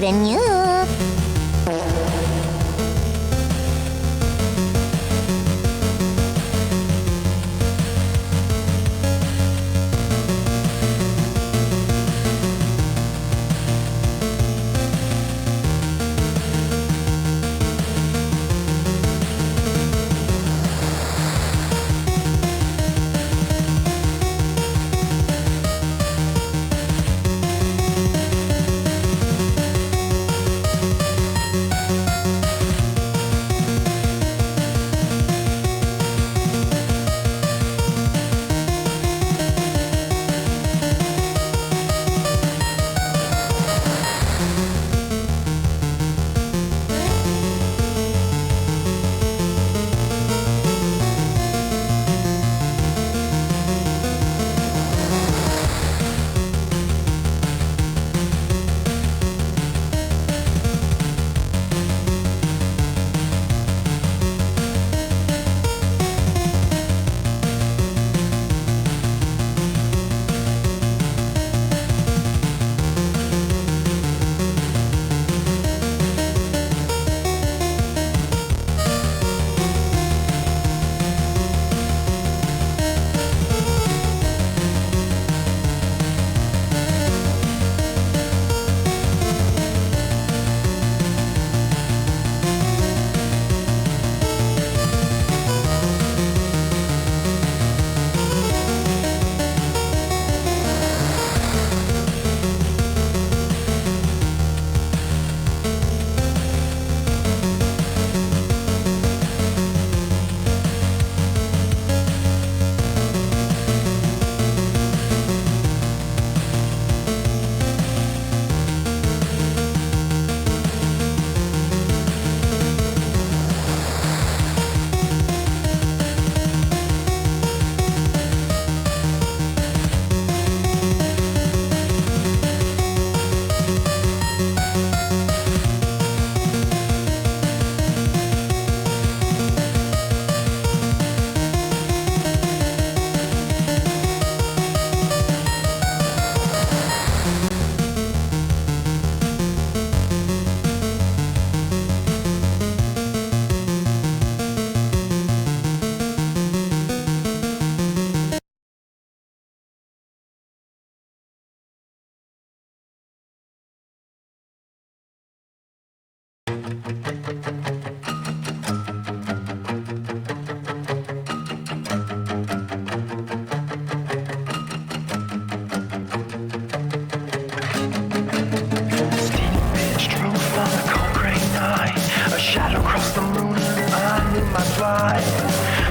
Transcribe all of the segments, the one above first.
brand new.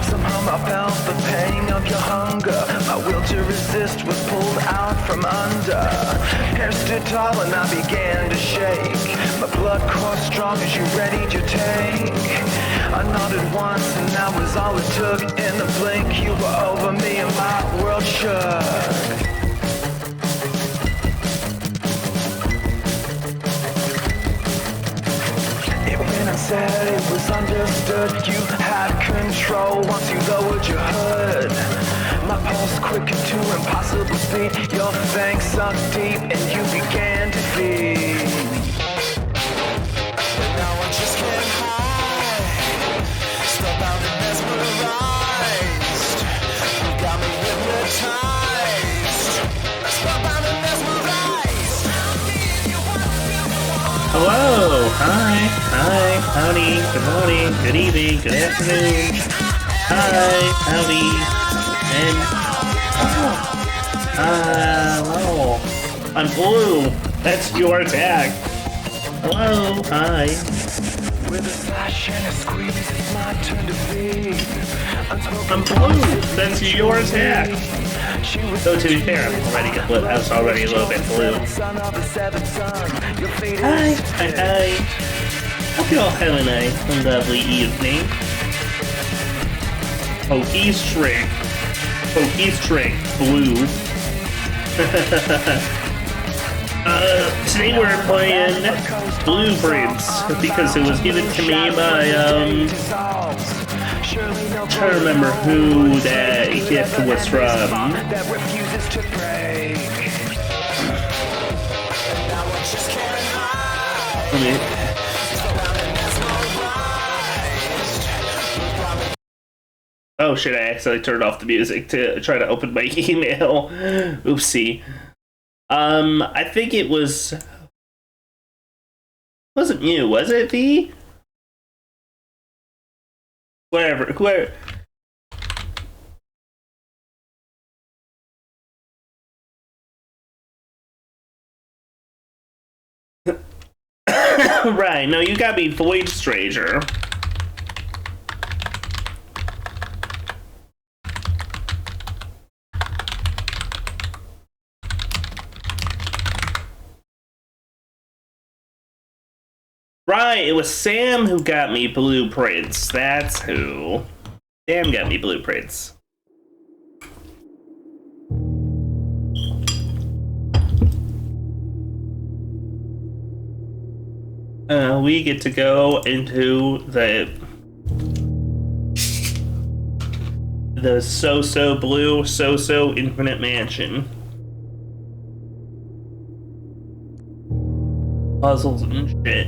Somehow I felt the pain of your hunger. My will to resist was pulled out from under. Hair stood tall and I began to shake. My blood coursed strong as you ready to take. I nodded once and that was all it took. In a blink you were over me and my world shook. Said it was understood you had control once you lowered your hood. My pulse quickened to impossible speed. Your fangs sunk deep and you began to feed. And now I just can't hide. Spellbound and mesmerized. You got me hypnotized. Spellbound and mesmerized. Hello, howdy, good morning, good evening, good afternoon, howdy, and hello, I'm Blue, that's your tag. Hello, hi. With a slash and a squeeze, it's my turn to feed. I'm Blue, that's your tag. So to be fair, I was already a little bit blue. Hi. Hope you all have a nice, lovely evening. Pokey's trick, blue. Today we're playing Blueprints because it was given to me by I'm trying to remember who that gift was from. Oh shit, I accidentally turned off the music to try to open my email. Oopsie. I think it wasn't you, was it, V? Whoever. Right, no, you got me Void Stranger. Right, it was Sam who got me Blueprints. That's who. Sam got me Blueprints. We get to go into the So Blue, So Infinite Mansion. Puzzles and shit.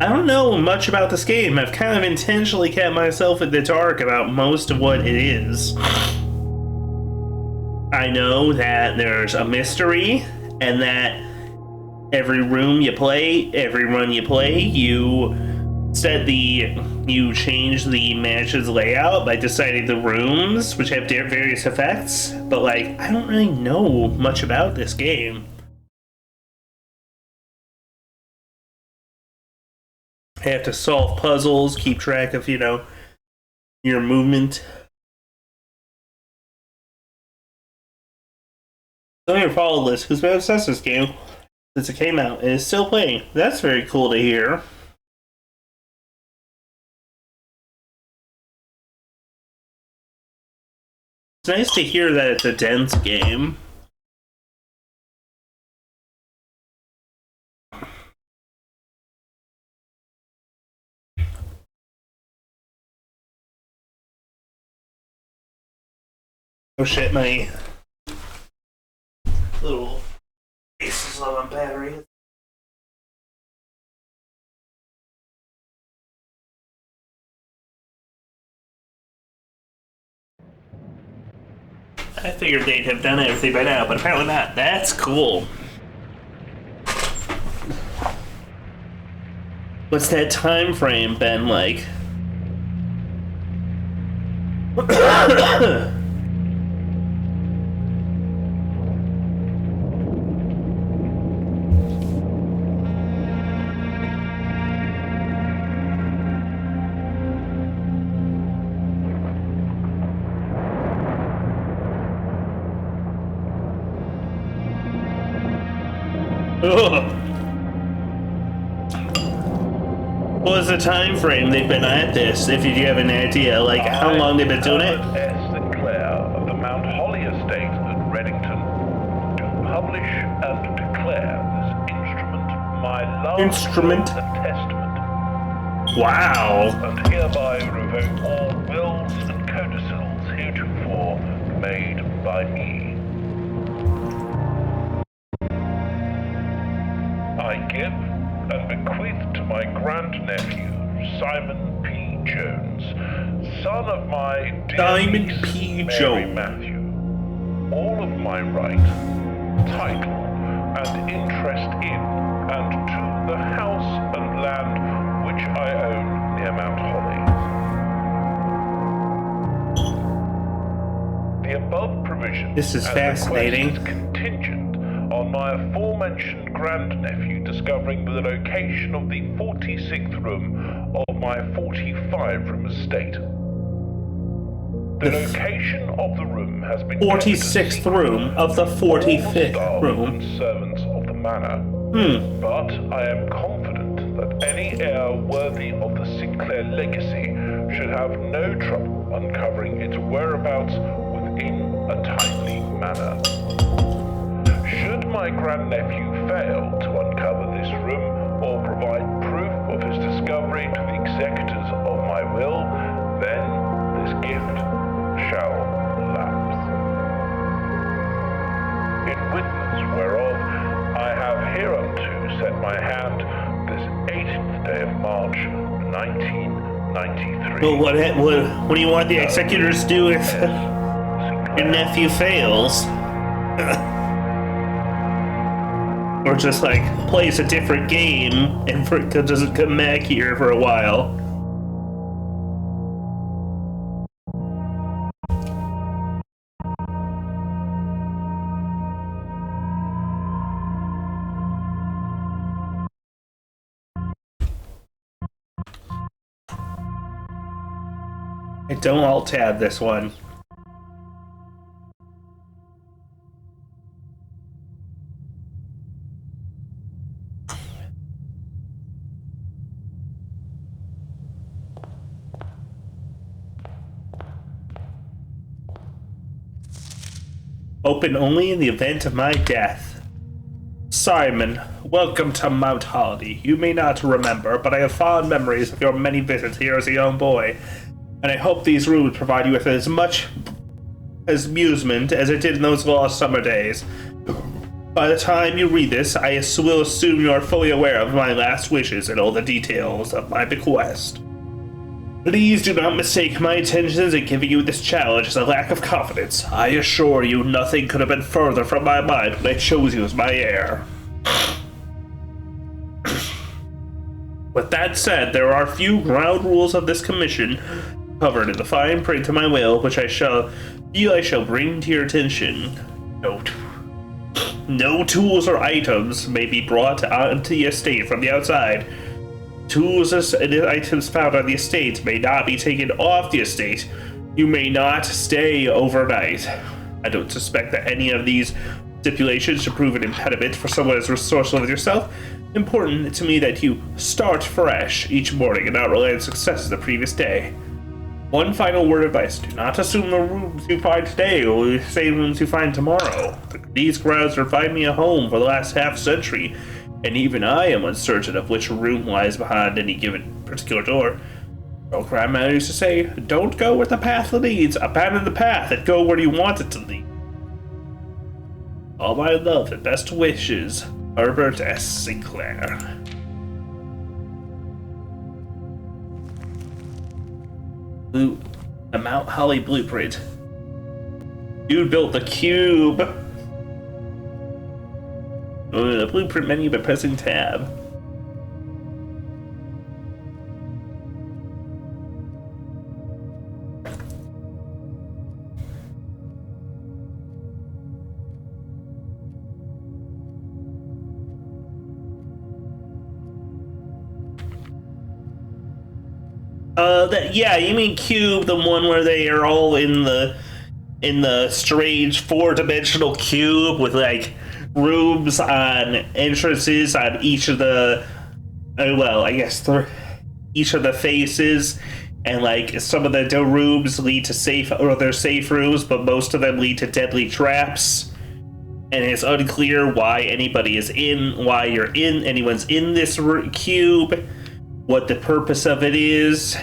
I don't know much about this game. I've kind of intentionally kept myself in the dark about most of what it is. I know that there's a mystery, and that every run you play, you change the match's layout by deciding the rooms, which have various effects. But like, I don't really know much about this game. I have to solve puzzles, keep track of, your movement. Some of your follow list who's been obsessed with this game since it came out and is still playing. That's very cool to hear. It's nice to hear that it's a dense game. Oh shit, my little face is low on battery. I figured they'd have done everything by now, but apparently not. That's cool. What's that time frame been like? What was the time frame they've been at this, if you have an idea, like how long they've been doing it? S. Sinclair of the Mount Holly Estate at Reddington do publish and declare this instrument my love and testament. Wow. And hereby revoke all wills and codicils heretofore made by me. I give and bequeath to my grandnephew, Simon P. Jones, son of my dear Simon niece, P. Mary Jones. Matthew, all of my right, title, and interest in, and to the house and land which I own near Mount Holly. The above provision This is fascinating. is contingent on my aforementioned grandnephew discovering the location of the 46th room of my 45-room estate. The location of the room has been 46th room of the 45th room. and servants of the manor. But I am confident that any heir worthy of the Sinclair legacy should have no trouble uncovering its whereabouts within a timely manner. Should my grandnephew fail to uncover this room or provide proof of his discovery to the executors of my will, then this gift shall lapse. In witness whereof, I have hereunto set my hand this 18th day of March, 1993. Well, what do you want the executors to do if your nephew fails? Or just like plays a different game and doesn't come back here for a while. I don't alt tab this one. Open only in the event of my death. Simon, welcome to Mount Holly. You may not remember, but I have fond memories of your many visits here as a young boy, and I hope these rooms provide you with as much amusement as it did in those lost summer days. By the time you read this, I will assume you are fully aware of my last wishes and all the details of my bequest. Please do not mistake my intentions in giving you this challenge as a lack of confidence. I assure you nothing could have been further from my mind when I chose you as my heir. With that said, there are a few ground rules of this commission covered in the fine print of my will, which I shall bring to your attention. Note: no tools or items may be brought onto the estate from the outside. Tools and items found on the estate may not be taken off the estate. You may not stay overnight. I don't suspect that any of these stipulations should prove an impediment for someone as resourceful as yourself. Important to me that you start fresh each morning and not rely on successes the previous day. One final word of advice: do not assume the rooms you find today will be the same rooms you find tomorrow. These grounds provide me a home for the last half-century, and even I am uncertain of which room lies behind any given particular door. Old grandma used to say, don't go where the path leads, abandon the path and go where you want it to lead. All my love and best wishes, Herbert S. Sinclair. The Mount Holly blueprint. Dude built the cube. The blueprint menu by pressing tab. Yeah, you mean cube, the one where they are all in the strange four-dimensional cube with like rooms on entrances on each of the each of the faces, and like some of the rooms lead to safe rooms, but most of them lead to deadly traps, and it's unclear why anyone's in this cube, what the purpose of it is.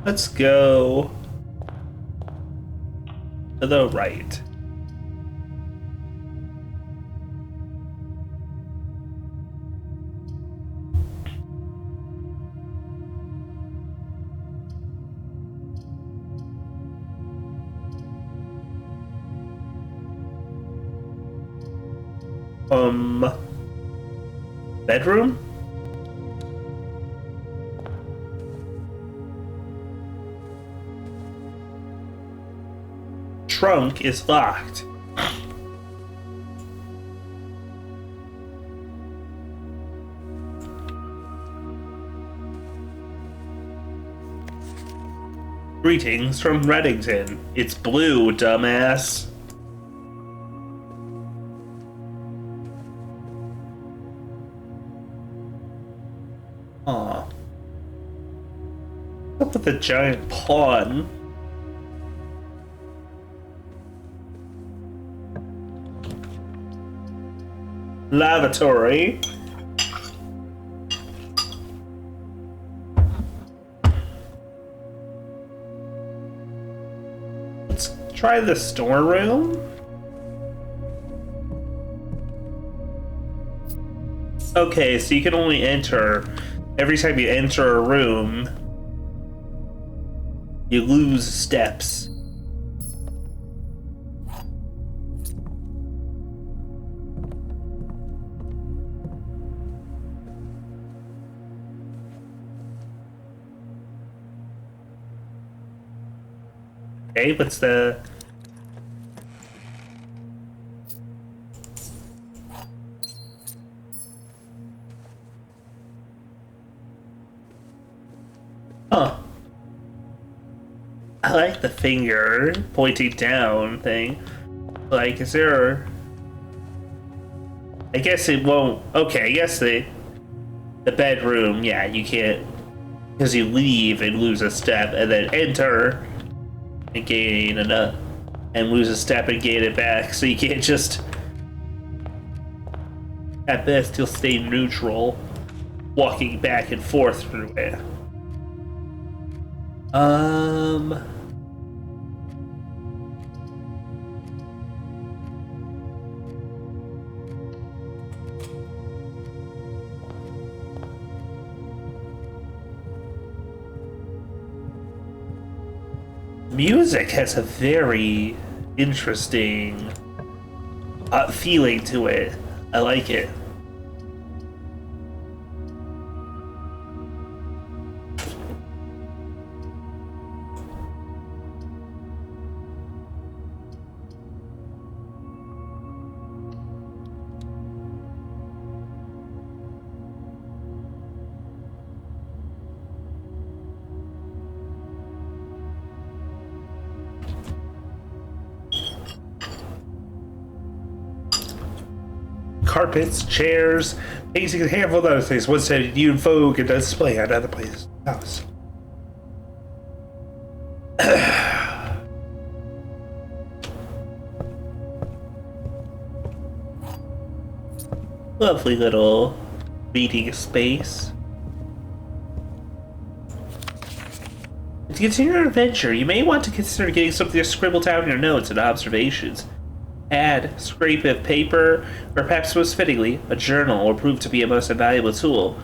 Let's go to the right. Bedroom? Trunk is locked. Greetings from Reddington. It's blue, dumbass. Aw. What's up with the giant pawn? Lavatory. Let's try the storeroom. Okay, so you can only enter every time you enter a room. You lose steps. Okay, what's the... Huh. I like the finger pointing down thing. Like, is there... I guess it won't... Okay, I guess the bedroom, yeah, you can't... Because you leave and lose a step, and then enter and gain enough, and lose a step and gain it back, so you can't just... At best, you'll stay neutral, walking back and forth through it. Music has a very interesting feeling to it. I like it. Carpets, chairs, paintings, a handful of other things once said you in vogue and display at other places in the house. Lovely little reading space. To continue your adventure, you may want to consider getting something to scribble down your notes and observations. Add, scrape of paper, or perhaps most fittingly, a journal will prove to be a most invaluable tool.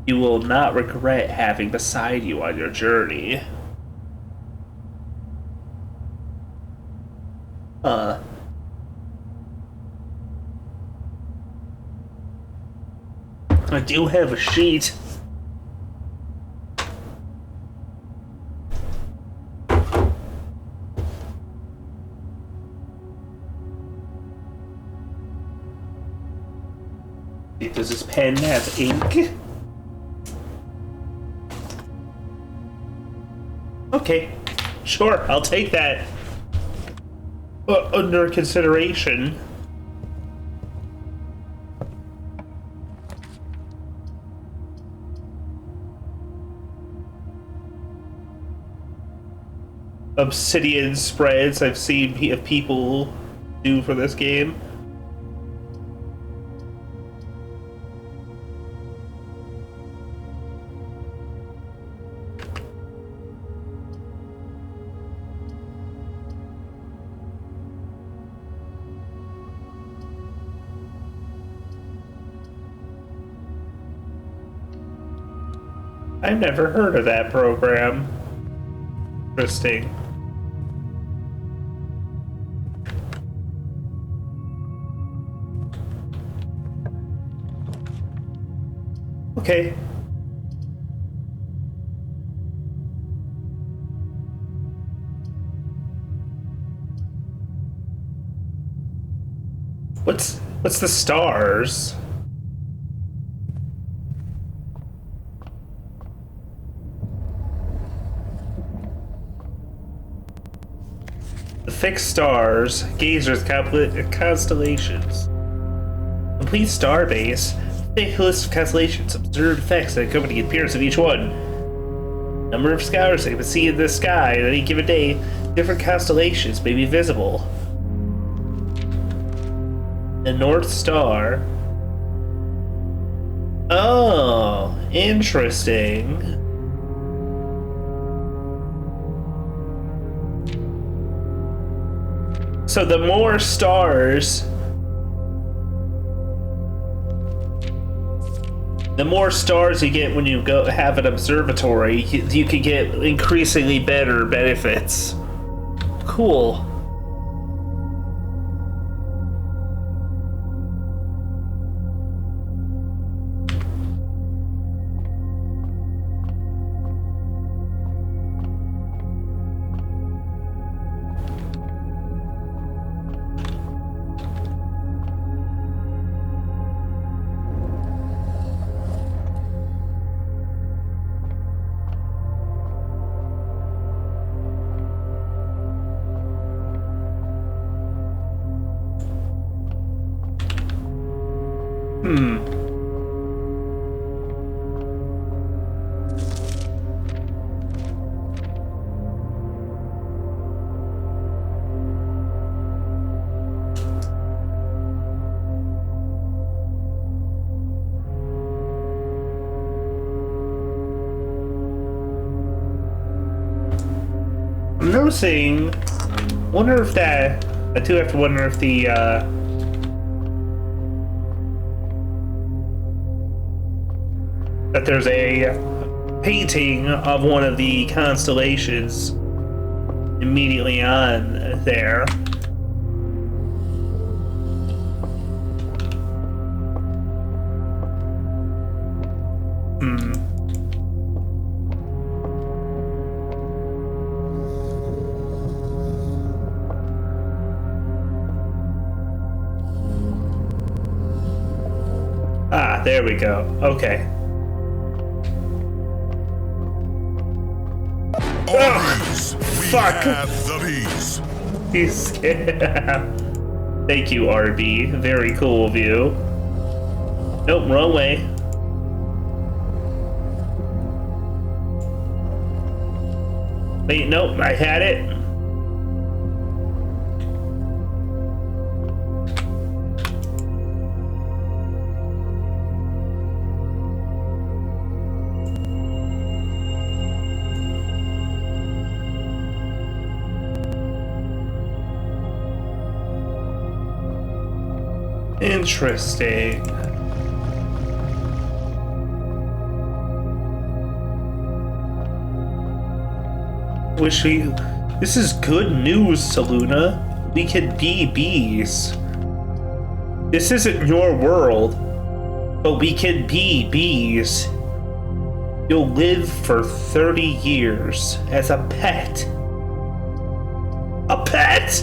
You will not regret having beside you on your journey. I do have a sheet. Does this pen have ink? Okay, sure, I'll take that under consideration. Obsidian spreads I've seen people do for this game. I've never heard of that program. Interesting. Okay. What's the stars? The fixed stars, gazers, constellations. Complete star base. Thick list of constellations, observed effects that accompany the appearance of each one. Number of stars that you can see in the sky at any given day. Different constellations may be visible. The North Star. Oh, interesting. So the more stars, The more stars you get when you go have an observatory, you can get increasingly better benefits. Cool. I'm noticing. Wonder if that. I do have to wonder if the. That there's a painting of one of the constellations immediately on there. Ah, there we go. Okay. Always, fuck. have the bees. Thank you, RB. Very cool view. Nope, wrong way. Wait, nope, I had it. Interesting. This is good news, Selûne. We could be bees. This isn't your world, but we can be bees. You'll live for 30 years as a pet. A pet?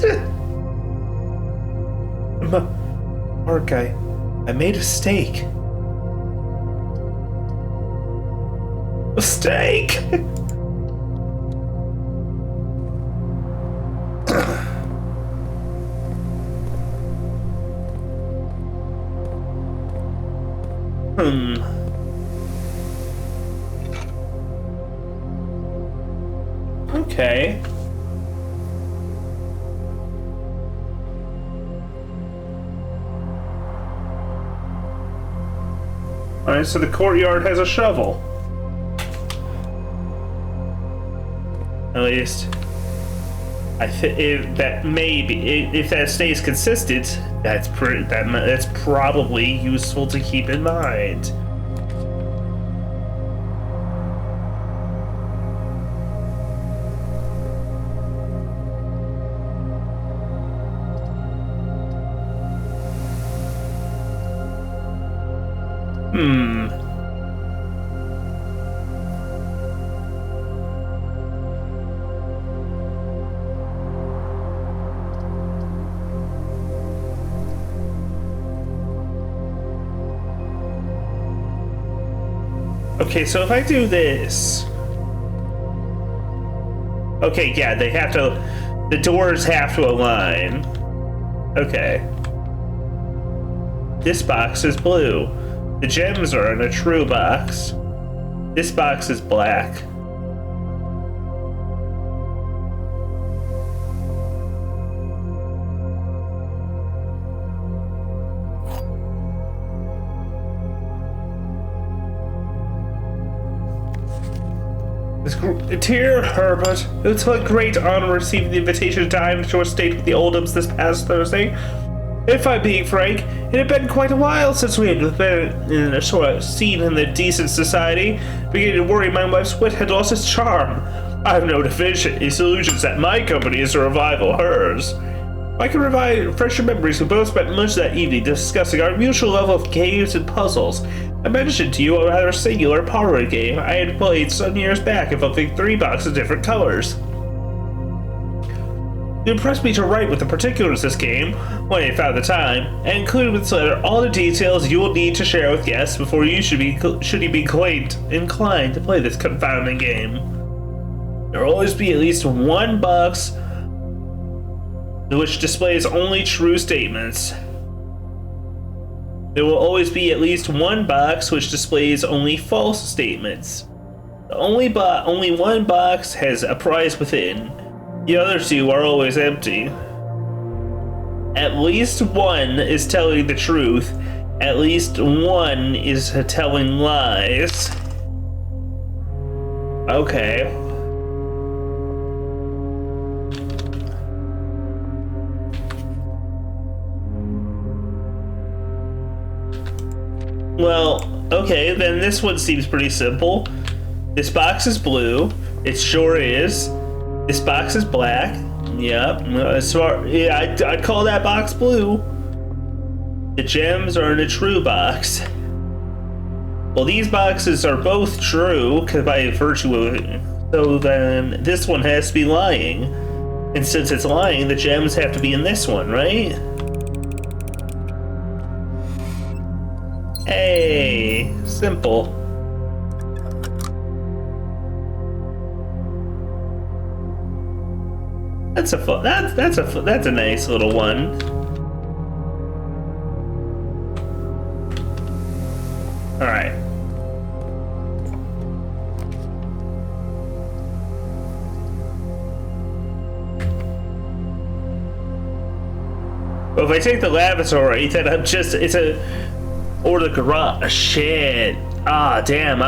Mark, I made a mistake. Mistake? Okay. Alright, so the courtyard has a shovel. At least, if that stays consistent, that's probably useful to keep in mind. Okay, so if I do this... Okay, yeah, they have to... The doors have to align. Okay. This box is blue. The gems are in a true box. This box is black. Dear Herbert, it's a great honor receiving the invitation to dine at your estate with the Oldhams this past Thursday. If I'm being frank, it had been quite a while since we had been in a sort of scene in the decent society. Beginning to worry my wife's wit had lost its charm. I have no illusions that my company is to revival hers. I can revive fresher memories. We both spent much of that evening discussing our mutual love of games and puzzles. I mentioned to you a rather singular parlor game I had played some years back involving 3 boxes of different colors. It impressed me to write with the particulars of this game when I found the time, and included with this letter all the details you will need to share with guests before you should you be inclined to play this confounding game. There will always be at least one box which displays only true statements. There will always be at least one box which displays only false statements. Only one box has a prize within. The other 2 are always empty. At least one is telling the truth. At least one is telling lies. Okay. Well, okay, then this one seems pretty simple. This box is blue. It sure is. This box is black. Yep. I'd call that box blue. The gems are in a true box. Well, these boxes are both true, because by virtue of it. So then this one has to be lying. And since it's lying, the gems have to be in this one, right? Hey, simple. That's a nice little one. All right. But if I take the lavatory, then or the garage. Shit. Ah, damn.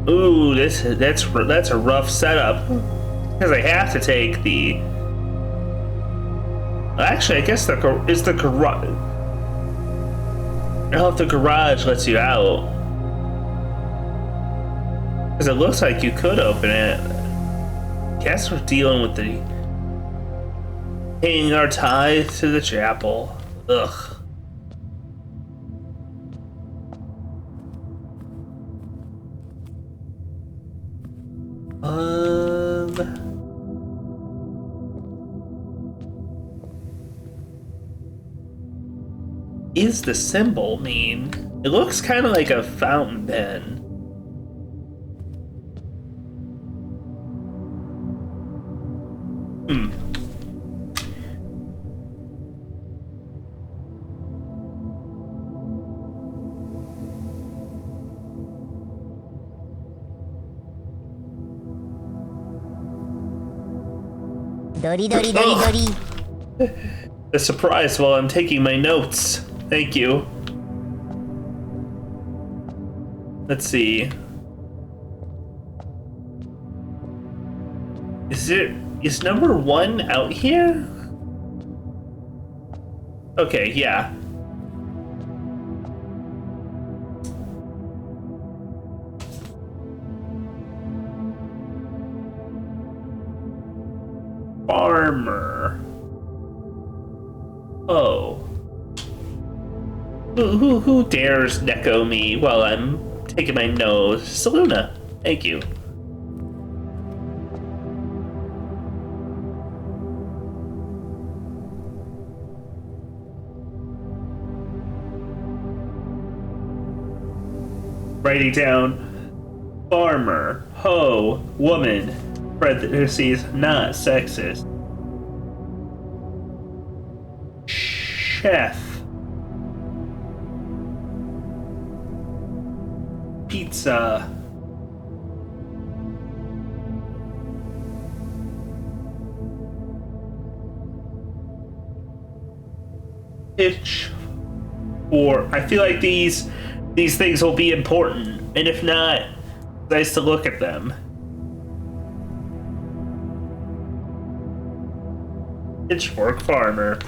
Ooh, that's a rough setup. Because I have to take the. Actually, I guess the garage. I don't know if the garage lets you out. Because it looks like you could open it. Guess we're dealing with the paying our tithe to the chapel. Ugh. Is the symbol mean? It looks kind of like a fountain pen. A surprise while I'm taking my notes. Thank you. Let's see. Is number 1 out here? Okay, yeah. Farmer. Oh. Who dares Neko me while I'm taking my nose? Saluna. Thank you. Writing down farmer, hoe, woman, parentheses, not sexist. Chef. Pizza. Pitch. Or I feel like these things will be important, and if not, it's nice to look at them. Pitchfork Farmer.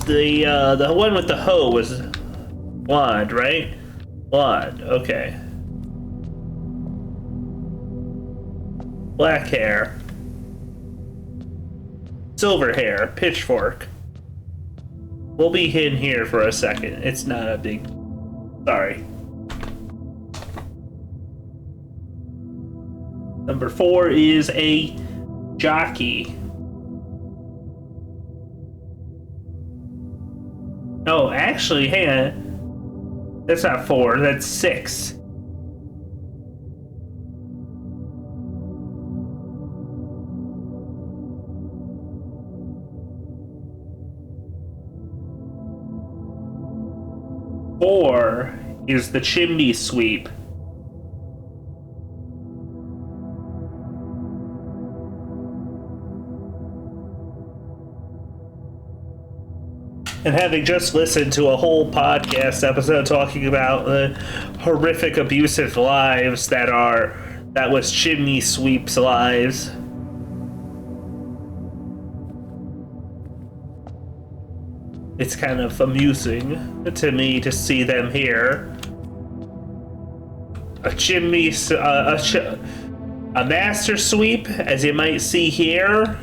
The one with the hoe was blonde, right? Blonde, okay. Black hair. Silver hair, Pitchfork. We'll be hidden here for a second. It's not a big... Sorry. Number 4 is a jockey. Oh, actually, hang on. That's not 4, that's 6. Four is the chimney sweep. And having just listened to a whole podcast episode talking about the horrific abusive lives that was chimney sweeps' lives. It's kind of amusing to me to see them here. A chimney, a master sweep, as you might see here,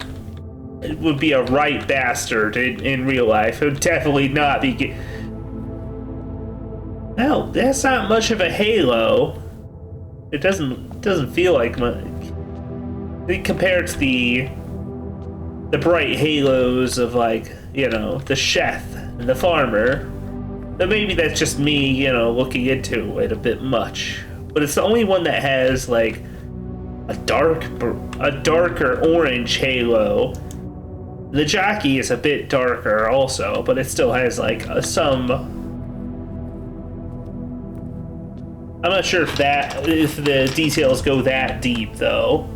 it would be a right bastard in real life. It would definitely not be. No, that's not much of a halo. It doesn't feel like much. Compared to the bright halos of, like, you know, the chef and the farmer. But maybe that's just me, you know, looking into it a bit much. But it's the only one that has, like, a darker orange halo. The jockey is a bit darker also, but it still has, like, some... I'm not sure if the details go that deep, though.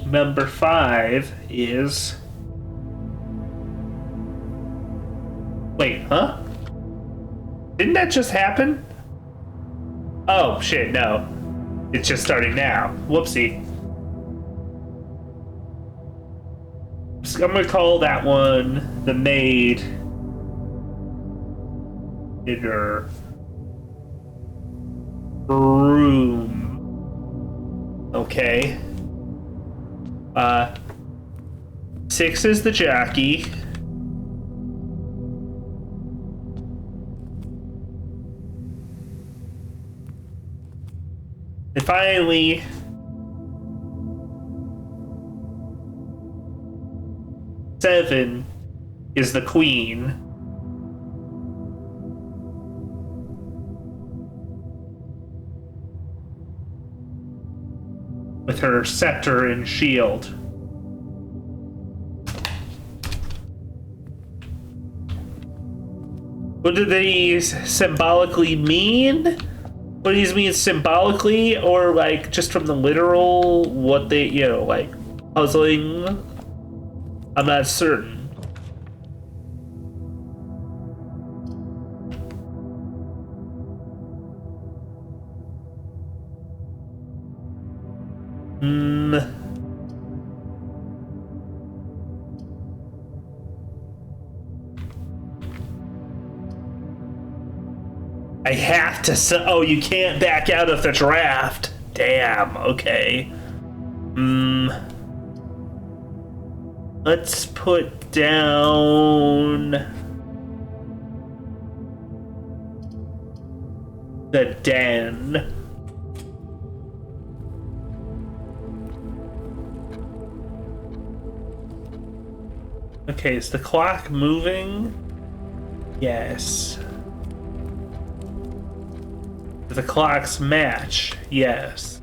Number 5 is... Wait, huh? Didn't that just happen? Oh, shit, no. It's just starting now. Whoopsie. I'm gonna call that one the maid in her room. Okay. 6 is the jockey. And finally, seven is the queen. With her scepter and shield. What do these symbolically mean? What do these mean symbolically, or like just from the literal, what they, you know, like puzzling? I'm not certain. I have to. Oh, you can't back out of the draft. Damn. Okay. Let's put down the den. Okay, is the clock moving? Yes. The clocks match. Yes.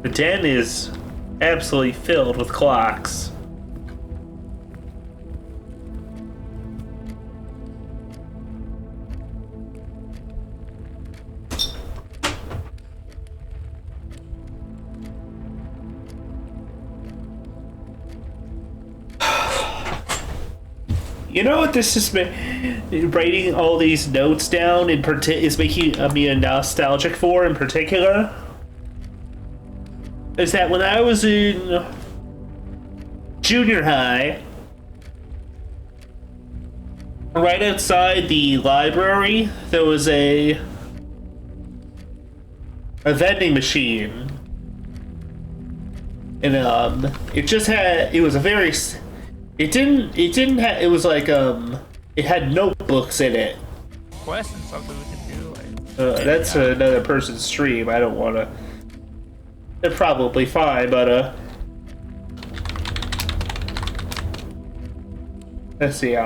The den is absolutely filled with clocks. You know what this is? Writing all these notes down is making me nostalgic for in particular. Is that when I was in junior high, right outside the library, there was a vending machine. And it just had, it was a very, it didn't have, it was like it had notebooks in it. Question, something we can do. Like, That's another person's stream. I don't want to. They're probably fine, but let's see.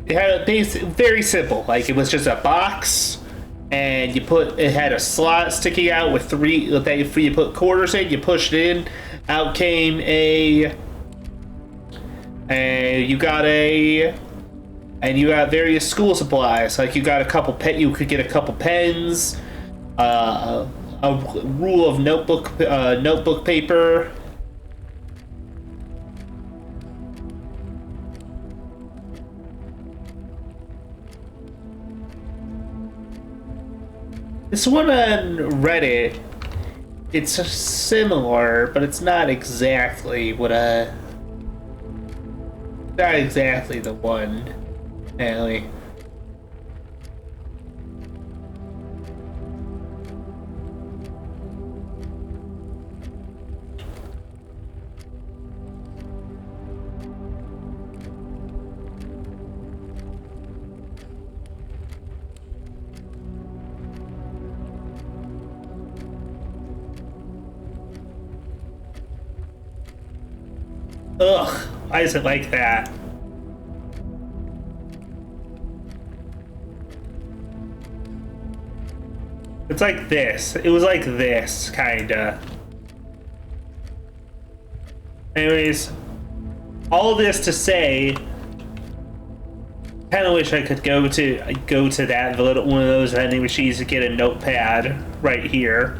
It had a very simple. Like, it was just a box, and it had a slot sticking out with three that you put quarters in. You pushed it in, out came and you got various school supplies. Like, you got you could get a couple pens, a rule of notebook paper. This one on Reddit, it's similar, but it's not exactly not exactly the one, Allie. Ugh, why is it like that? It's like this. It was like this, kinda. Anyways, all this to say, kinda wish I could go to that one of those vending machines to get a notepad right here.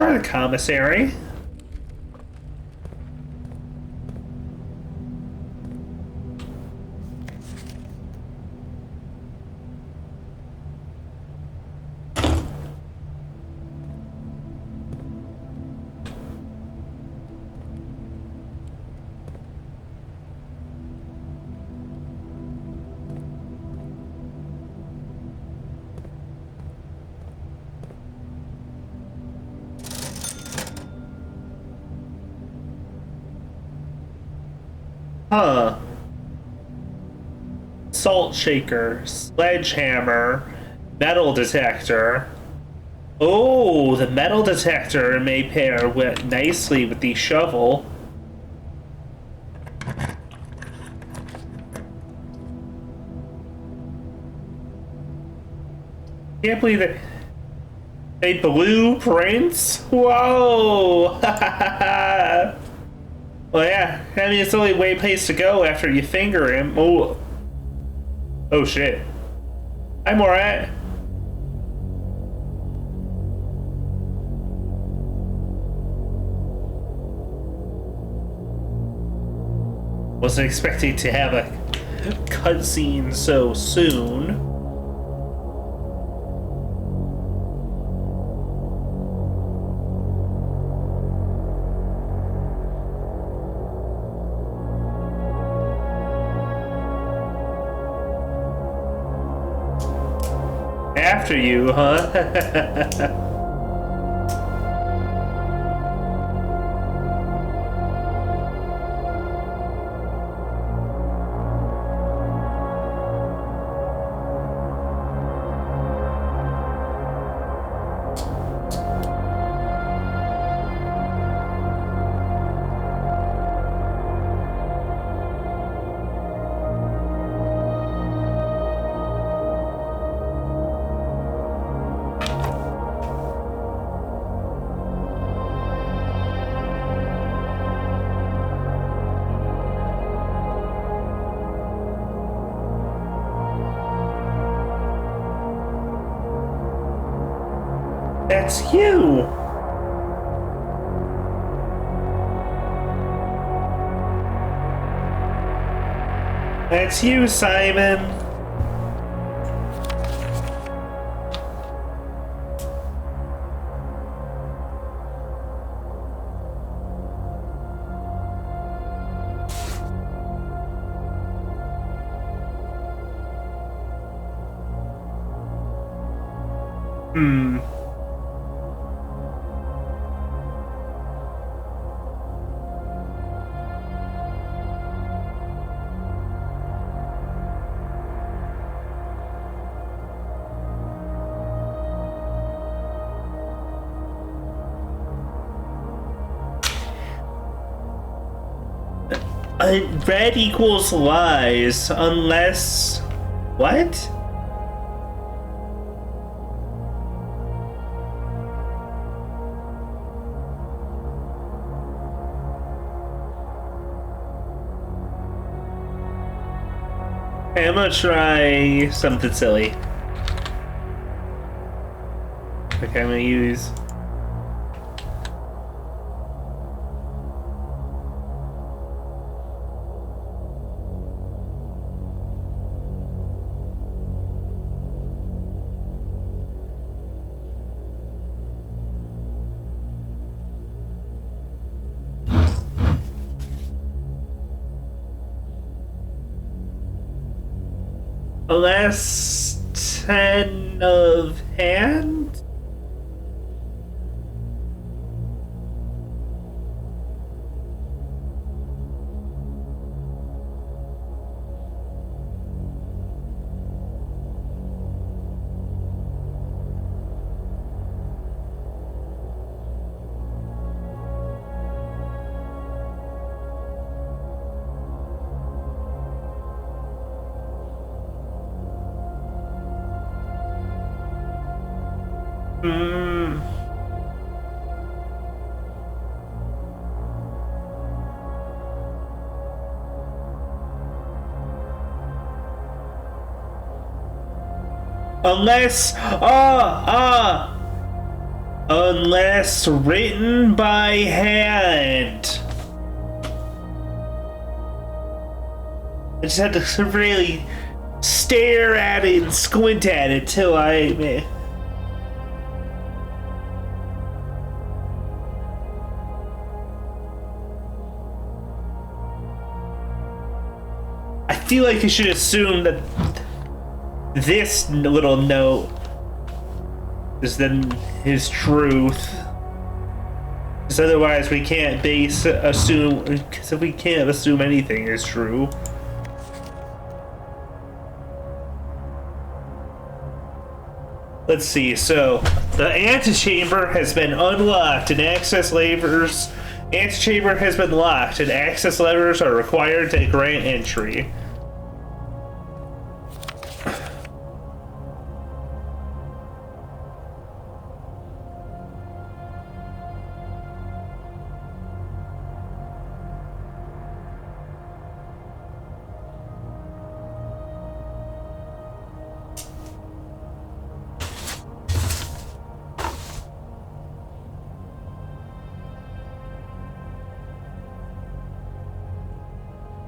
Or the commissary. Huh. Salt shaker, sledgehammer, metal detector. Oh, the metal detector may pair nicely with the shovel. Can't believe it. A blueprints? Whoa! Well, yeah. I mean, it's the only place to go after you finger him. Oh. Oh, shit. I'm alright. Wasn't expecting to have a cutscene so soon. After you, huh? That's you! That's you, Simon! Red equals lies, unless... What? Okay, I'm gonna try something silly. Okay, I'm gonna use... Less 10 of hand? Unless written by hand. I just had to really stare at it and squint at it till I... I feel like you should assume that this little note is then his truth. Because otherwise we can't assume, because if we can't assume anything is true. Let's see, so the antechamber has been unlocked and access levers. Antechamber has been locked and access levers are required to grant entry.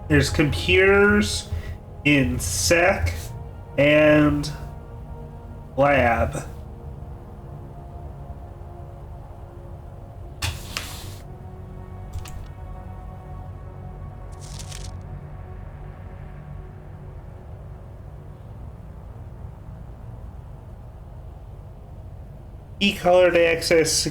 There's computers in sec and lab. E-colored access.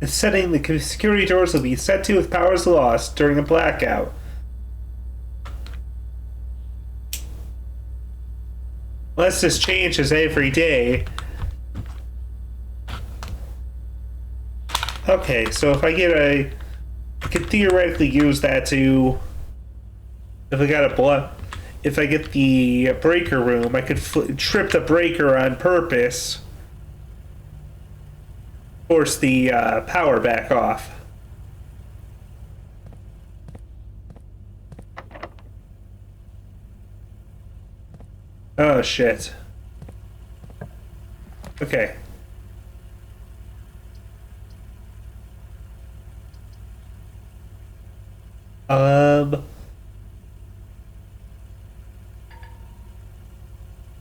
Setting the security doors will be set to with powers lost during a blackout. Unless this changes every day. Okay, so if I get I could theoretically use that to, if I get the breaker room, I could trip the breaker on purpose. Force the power back off. Oh shit. Okay.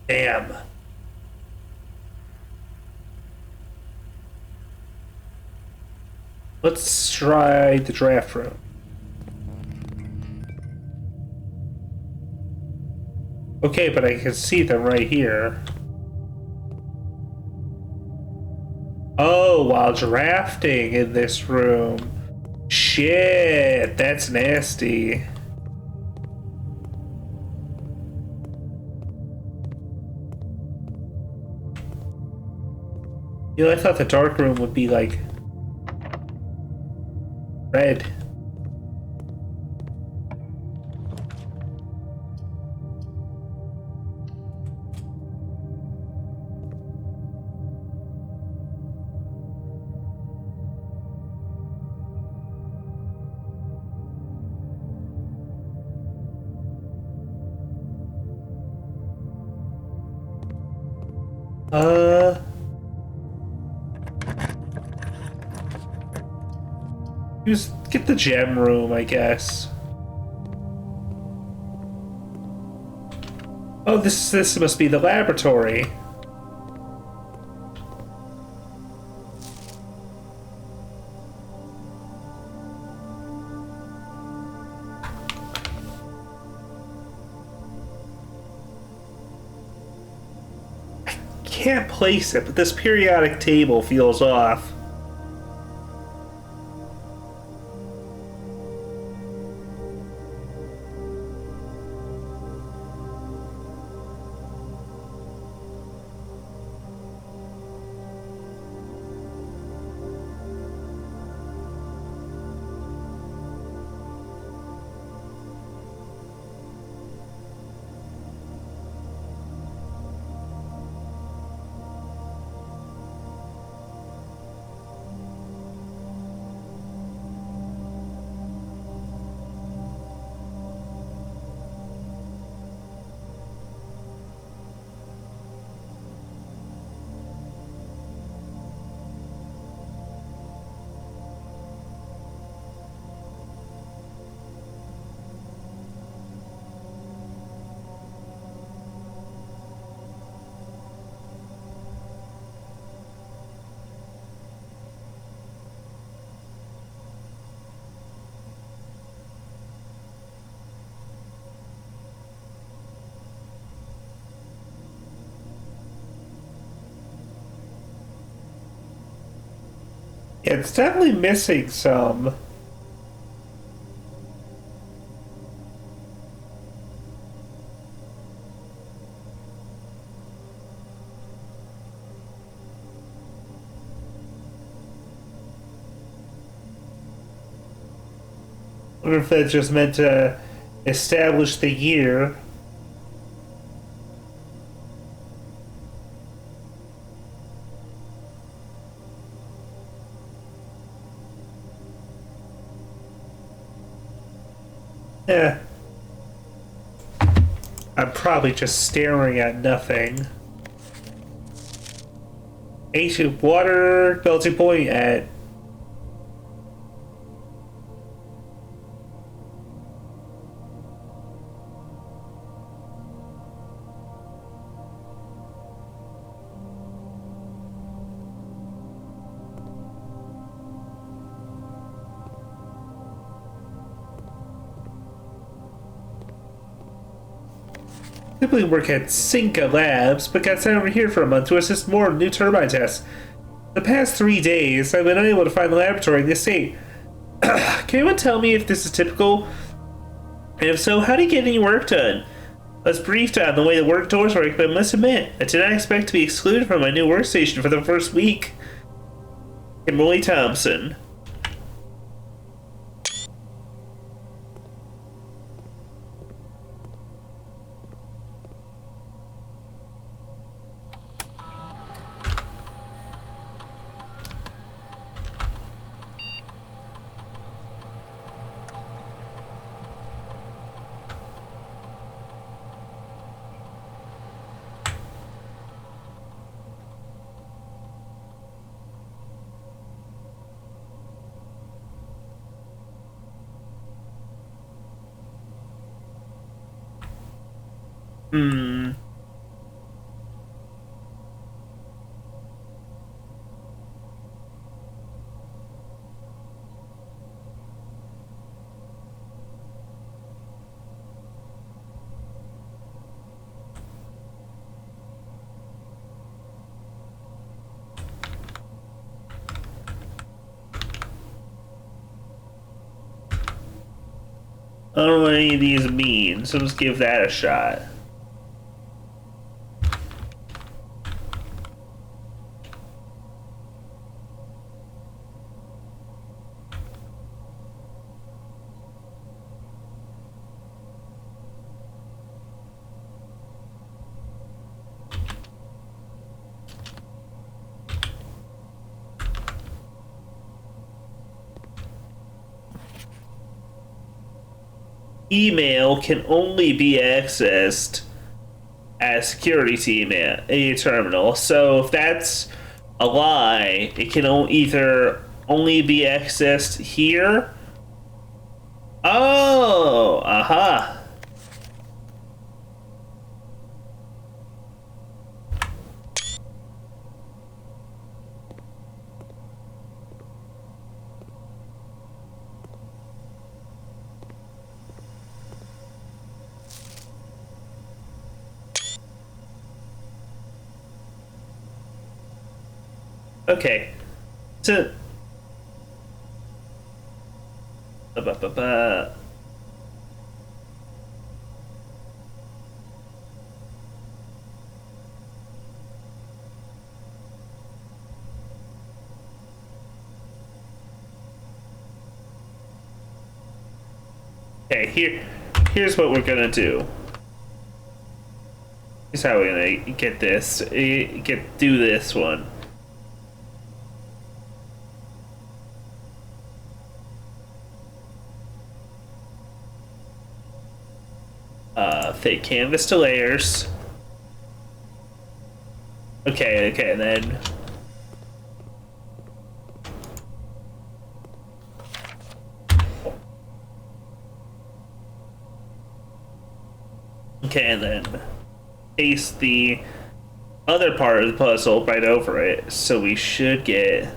Damn. Let's try the draft room. Okay, but I can see them right here. Oh, while drafting in this room. Shit, that's nasty. You know, I thought the dark room would be like red. Just get the gem room, I guess. Oh, this must be the laboratory. I can't place it, but this periodic table feels off. It's definitely missing some. I wonder if that's just meant to establish the year. Yeah. I'm probably just staring at nothing. Ancient water melting point at typically work at Cinca Labs, but got sent over here for a month to assist more new turbine tests. The past 3 days, I've been unable to find the laboratory in the estate. Can anyone tell me if this is typical? And if so, how do you get any work done? I was briefed on the way the work doors work, but I must admit, I did not expect to be excluded from my new workstation for the first week. Kimberly Thompson. I don't know what any of these mean, so let's give that a shot. Email can only be accessed as security team at a terminal. So if that's a lie, it can either only be accessed here. Oh, aha. Okay, so okay, here's what we're gonna do. Here's how we're gonna get this, do this one. Fake canvas to layers. Okay, and then and then paste the other part of the puzzle right over it, so we should get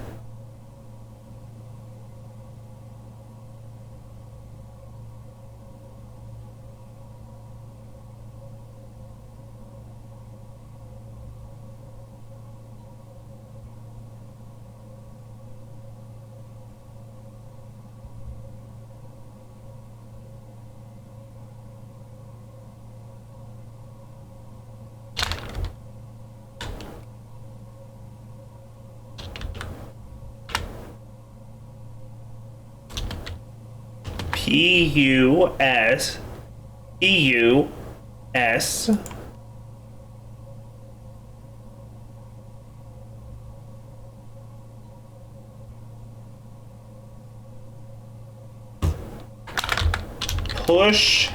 P-U-S E-U-S push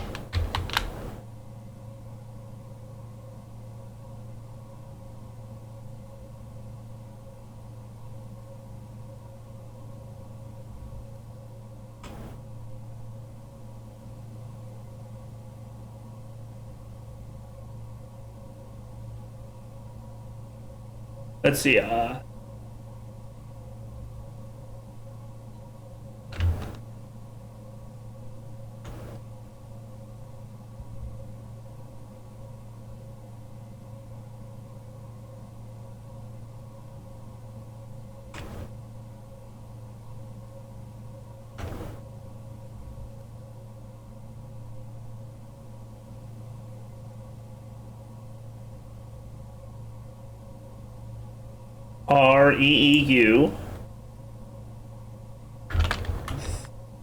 let's see, REEU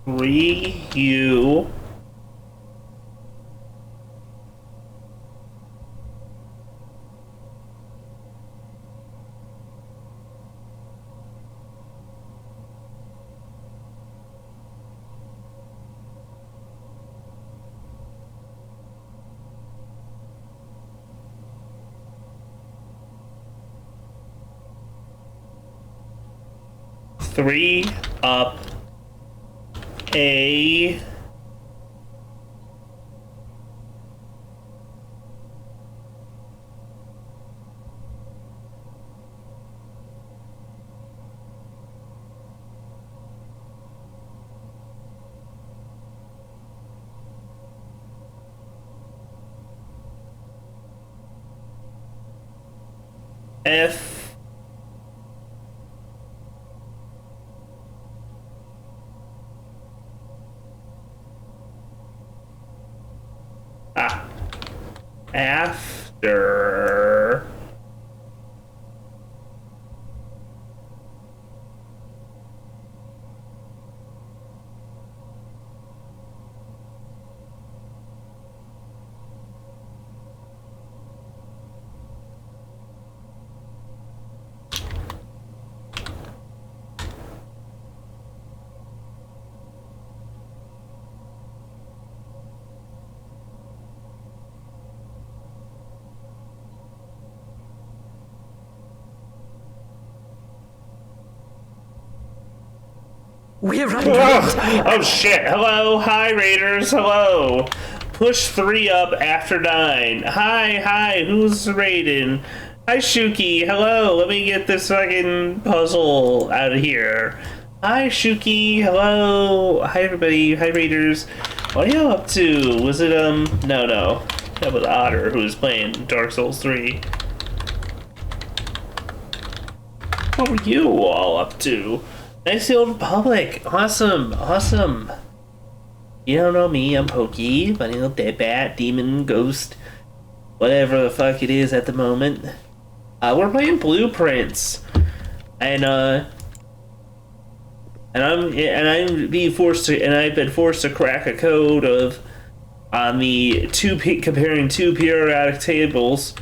3U three up A F after We're under oh shit. Hello, hi Raiders, hello. Push 3 up after 9. Hi, who's raiding? Hi Shuki, hello, let me get this fucking puzzle out of here. Hi Shuki, hello. Hi everybody, hi Raiders. What are you up to? Was it, no. That was Otter who was playing Dark Souls 3. What were you all up to? Nice Old Republic. Awesome. You don't know me. I'm Pokey, funny little dead bat, demon, ghost, whatever the fuck it is at the moment. We're playing Blueprints, and I've been forced to crack a code of on the comparing two periodic tables,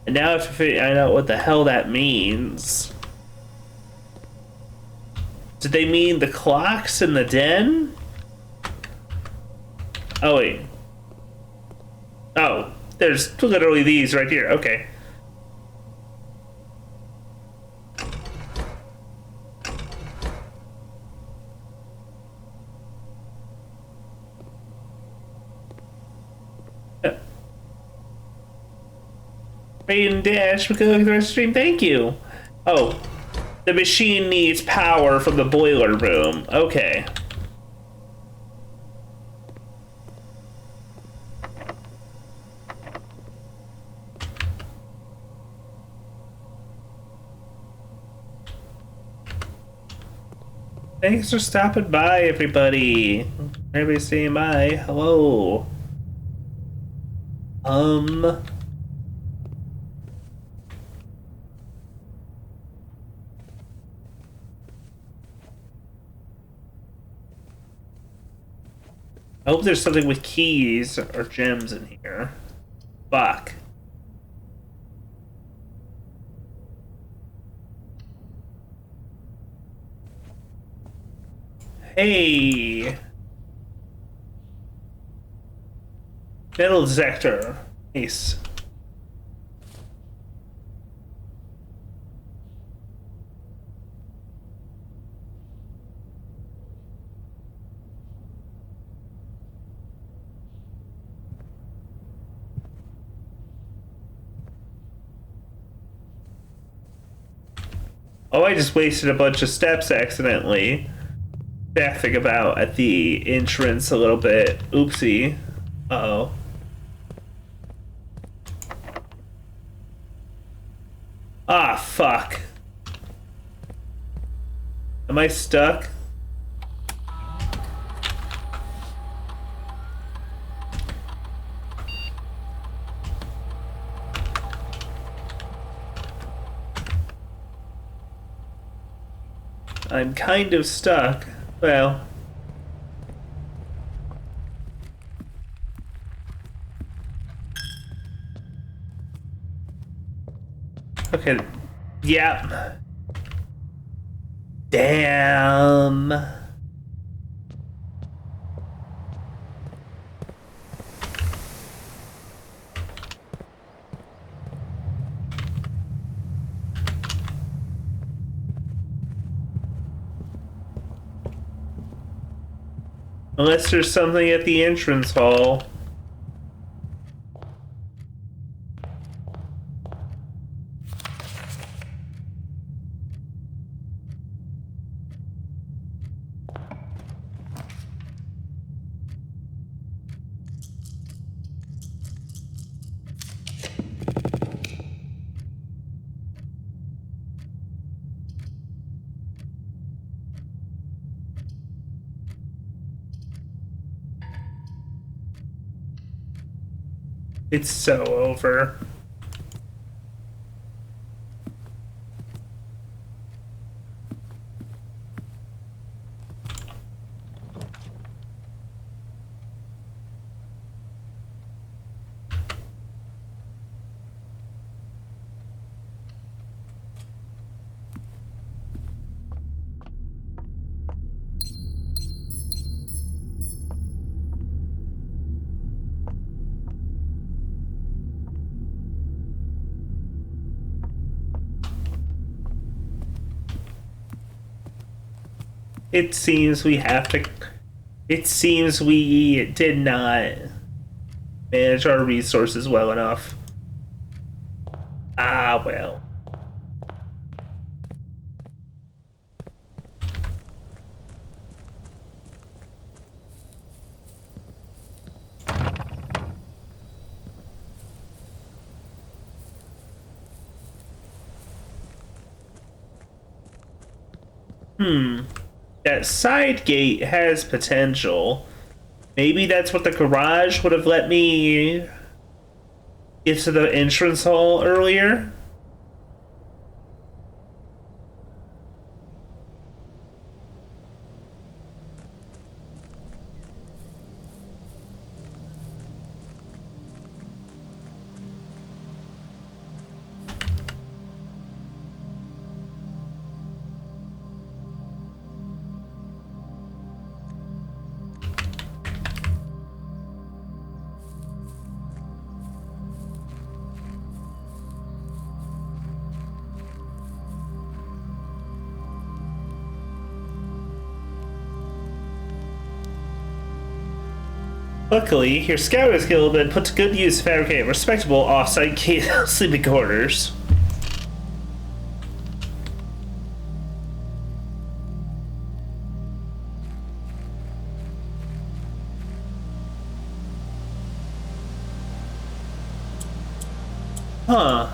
and now I have to figure out what the hell that means. Did they mean the clocks in the den? Oh, wait. Oh, there's literally these right here. Okay. Raiden Dash, for going through our stream. Thank you. Oh. The machine needs power from the boiler room. Okay. Thanks for stopping by, everybody. Everybody's saying bye. Hello. I hope there's something with keys or gems in here. Fuck. Hey! Metal detector. Nice. Oh, I just wasted a bunch of steps accidentally. Baffing about at the entrance a little bit. Oopsie. Uh-oh. Ah, fuck. Am I stuck? I'm kind of stuck. Well... Okay. Yeah. Damn. Unless there's something at the entrance hall. It's so over. It seems we have to... It seems we did not manage our resources well enough. Ah, well. That side gate has potential. Maybe that's what the garage would have let me get to the entrance hall earlier. Luckily, your scouting skill has been put to good use to fabricate respectable off-site sleeping quarters. Huh.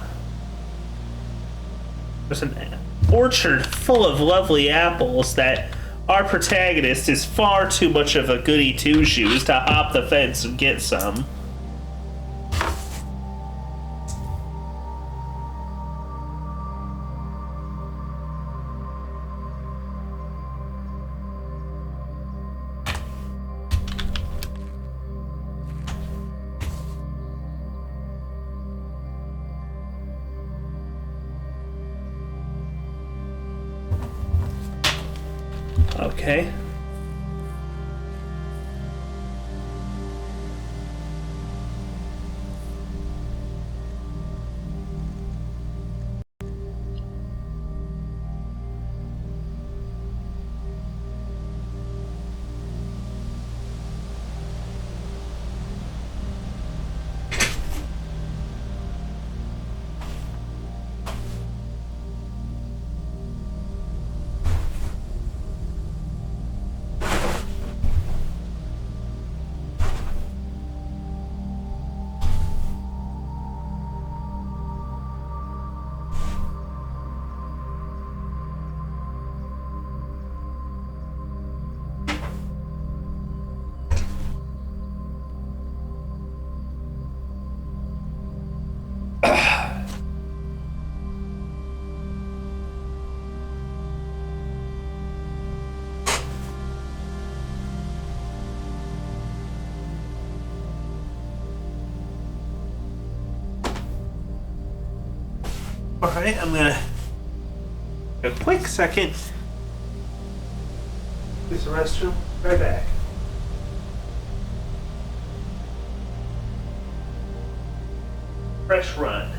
There's an orchard full of lovely apples that our protagonist is far too much of a goody two-shoes to hop the fence and get some. Okay. Alright, I'm gonna a quick second. Use the restroom. Right back. Fresh run.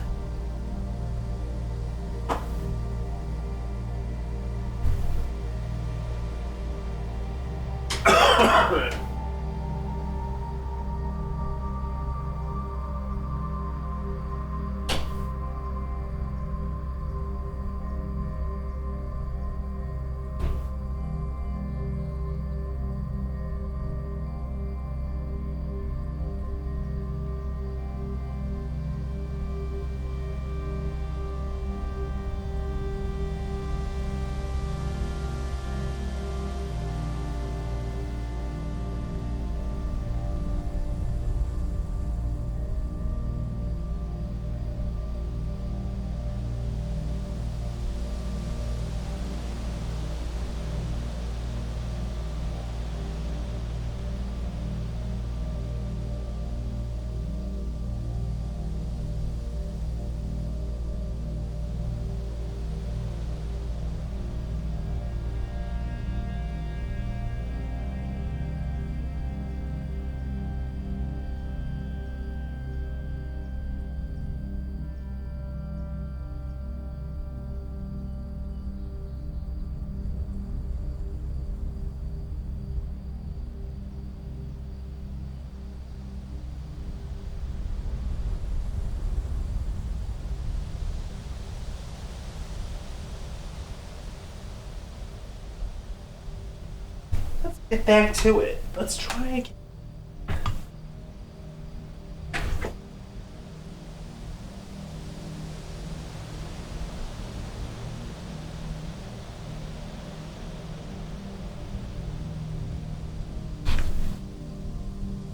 Let's get back to it. Let's try again.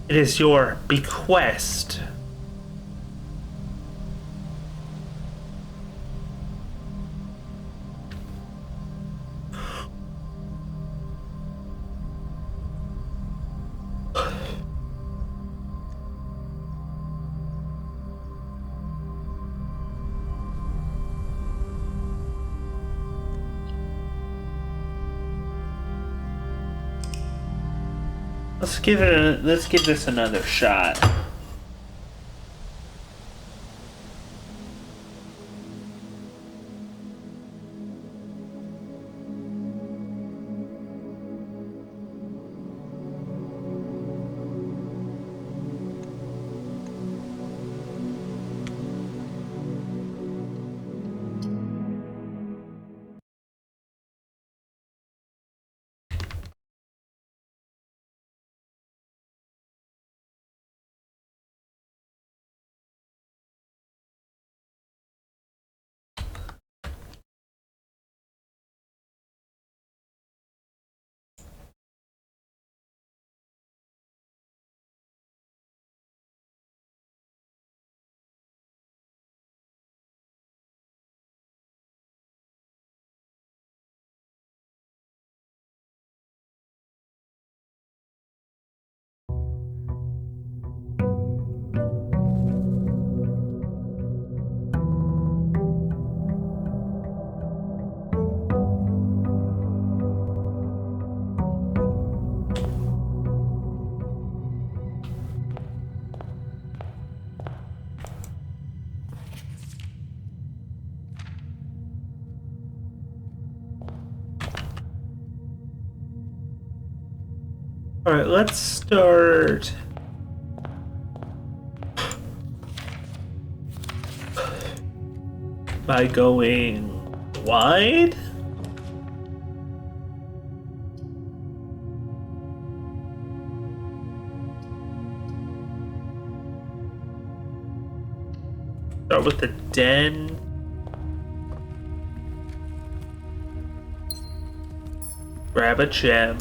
It is your bequest. Let's give this another shot. Alright, let's start by going wide. Start with the den. Grab a gem.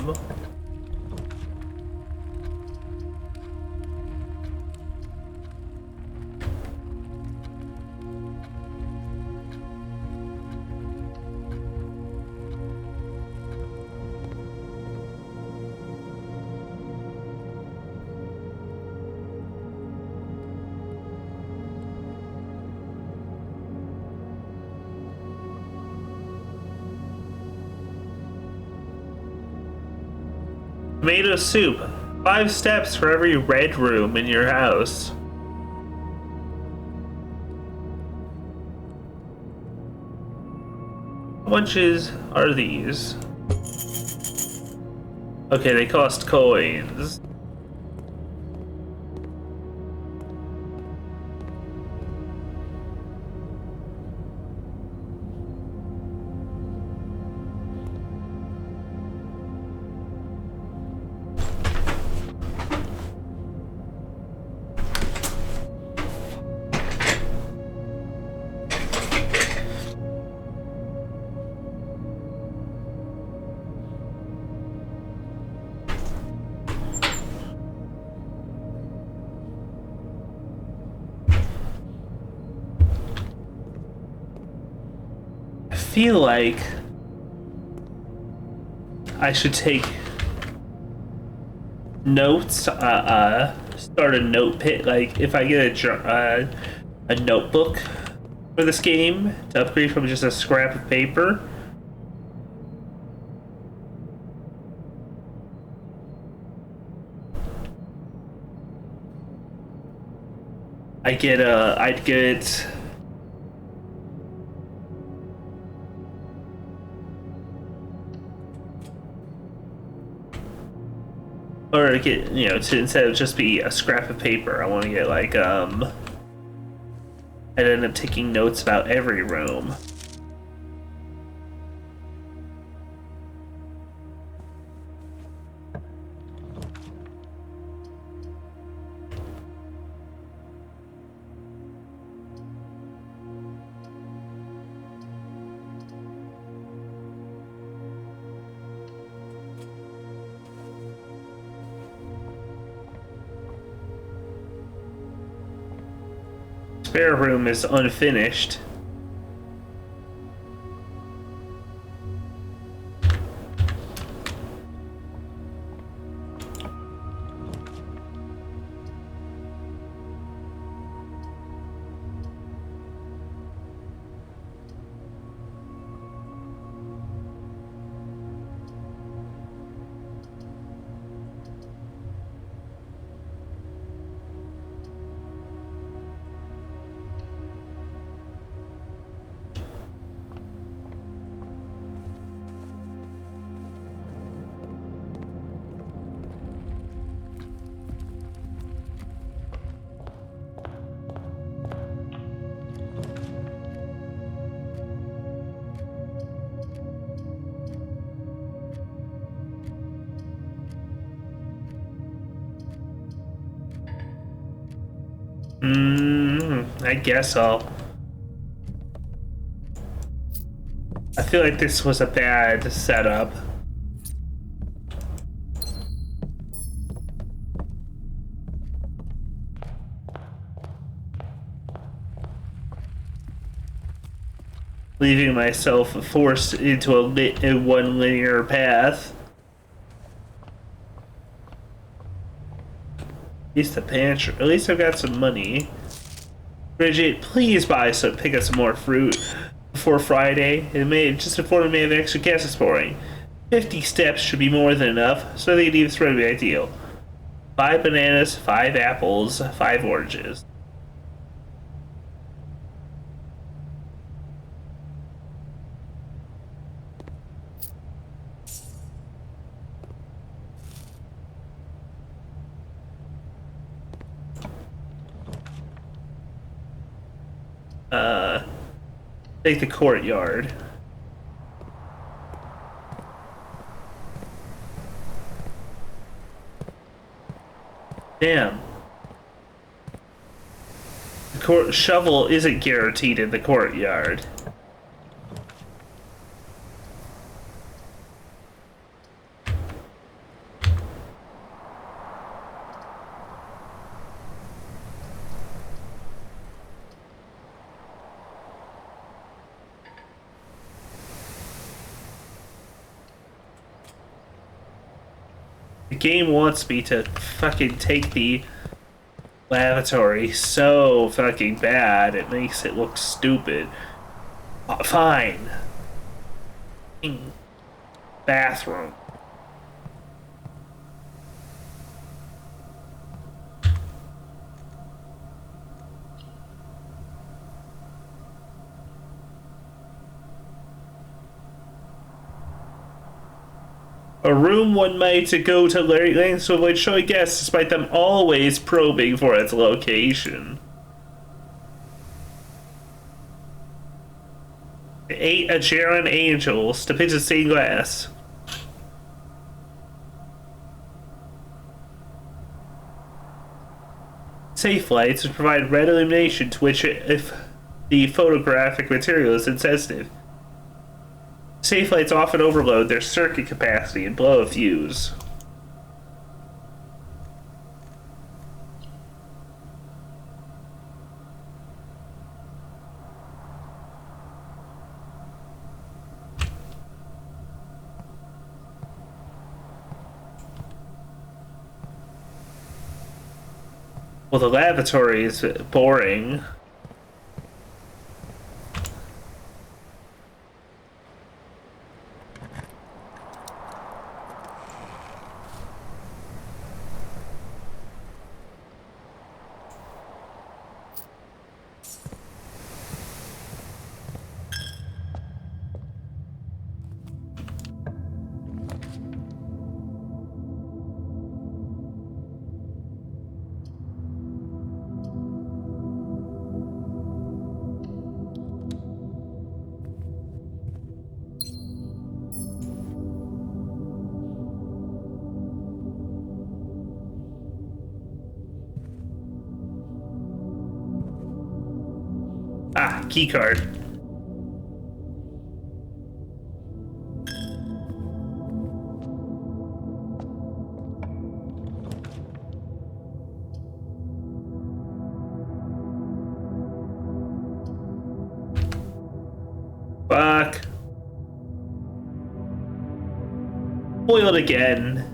Tomato soup. 5 steps for every red room in your house. How much are these? Okay, they cost coins. I feel like I should take notes, start a note pit, like if I get a notebook for this game to upgrade from just a scrap of paper. I'd get or get, you know, to instead of just be a scrap of paper, I want to get like I'd end up taking notes about every room. Spare room is unfinished. I guess I'll... I feel like this was a bad setup. Leaving myself forced into a one linear path. At least the pantry. At least I've got some money. Bridget, please pick up some more fruit before Friday. Just before we may have extra gas exploring. 50 steps should be more than enough, so they leave this would be ideal. 5 bananas, 5 apples, 5 oranges. Take the courtyard. Damn. The shovel isn't guaranteed in the courtyard. The game wants me to fucking take the lavatory so fucking bad, it makes it look stupid. Fine. Bathroom. A room one might go to lengths to avoid showing guests, despite them always probing for its location. A chair on angels depicts stained glass. Safe lights which provide red illumination to which if the photographic material is insensitive. Safe lights often overload their circuit capacity and blow a fuse. Well, the lavatory is boring. Ah, keycard. Fuck. Boil it again.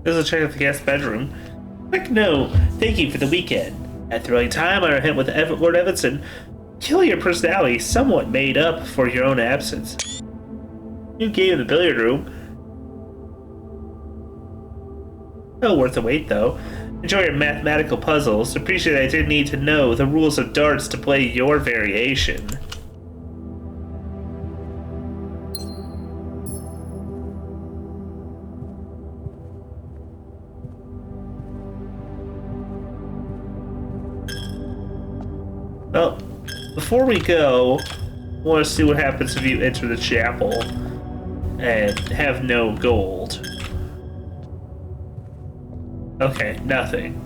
This is a check out the guest bedroom. Quick note, thank you for the weekend. At thrilling time, I met with Lord Evanson. Peculiar personality, somewhat made up for your own absence. New game in the billiard room. Well worth the wait, though. Enjoy your mathematical puzzles. Appreciate I didn't need to know the rules of darts to play your variation. Well, before we go, I want to see what happens if you enter the chapel and have no gold. Okay, nothing.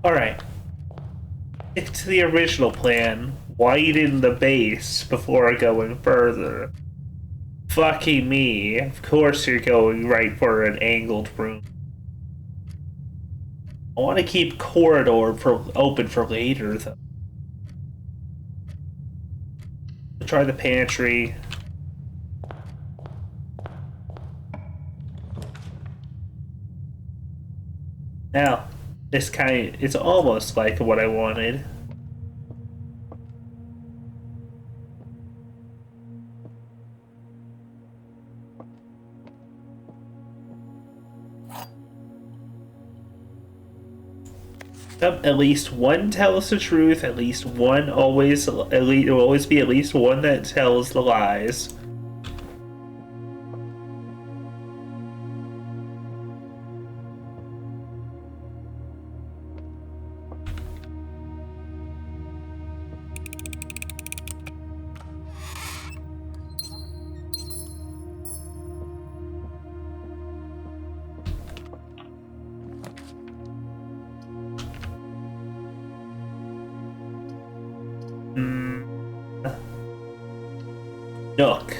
Alright. Stick to the original plan. Widen the base before going further. Fucking me. Of course you're going right for an angled room. I want to keep corridor open for later, though. Try the pantry. Now, it's almost like what I wanted. Yep, at least one tells the truth, at least one there will always be at least one that tells the lies. Nook.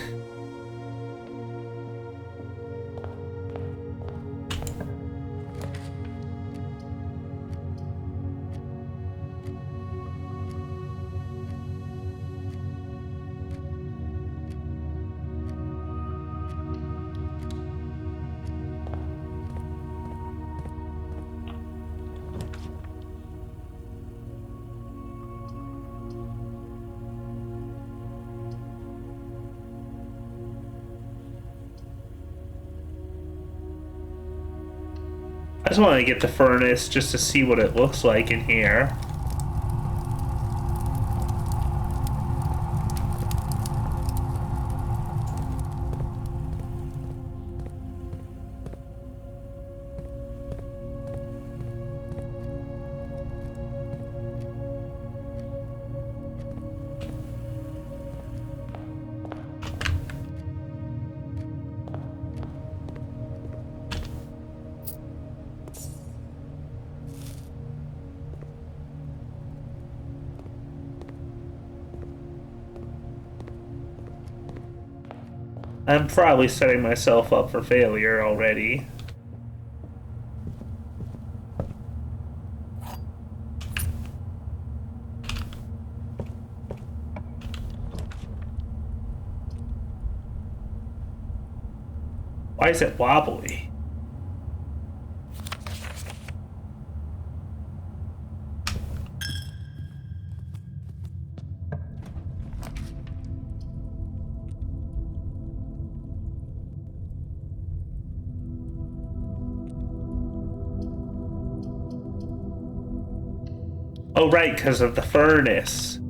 I just want to get the furnace just to see what it looks like in here. I'm probably setting myself up for failure already. Why is it wobbly? Oh, right, because of the furnace.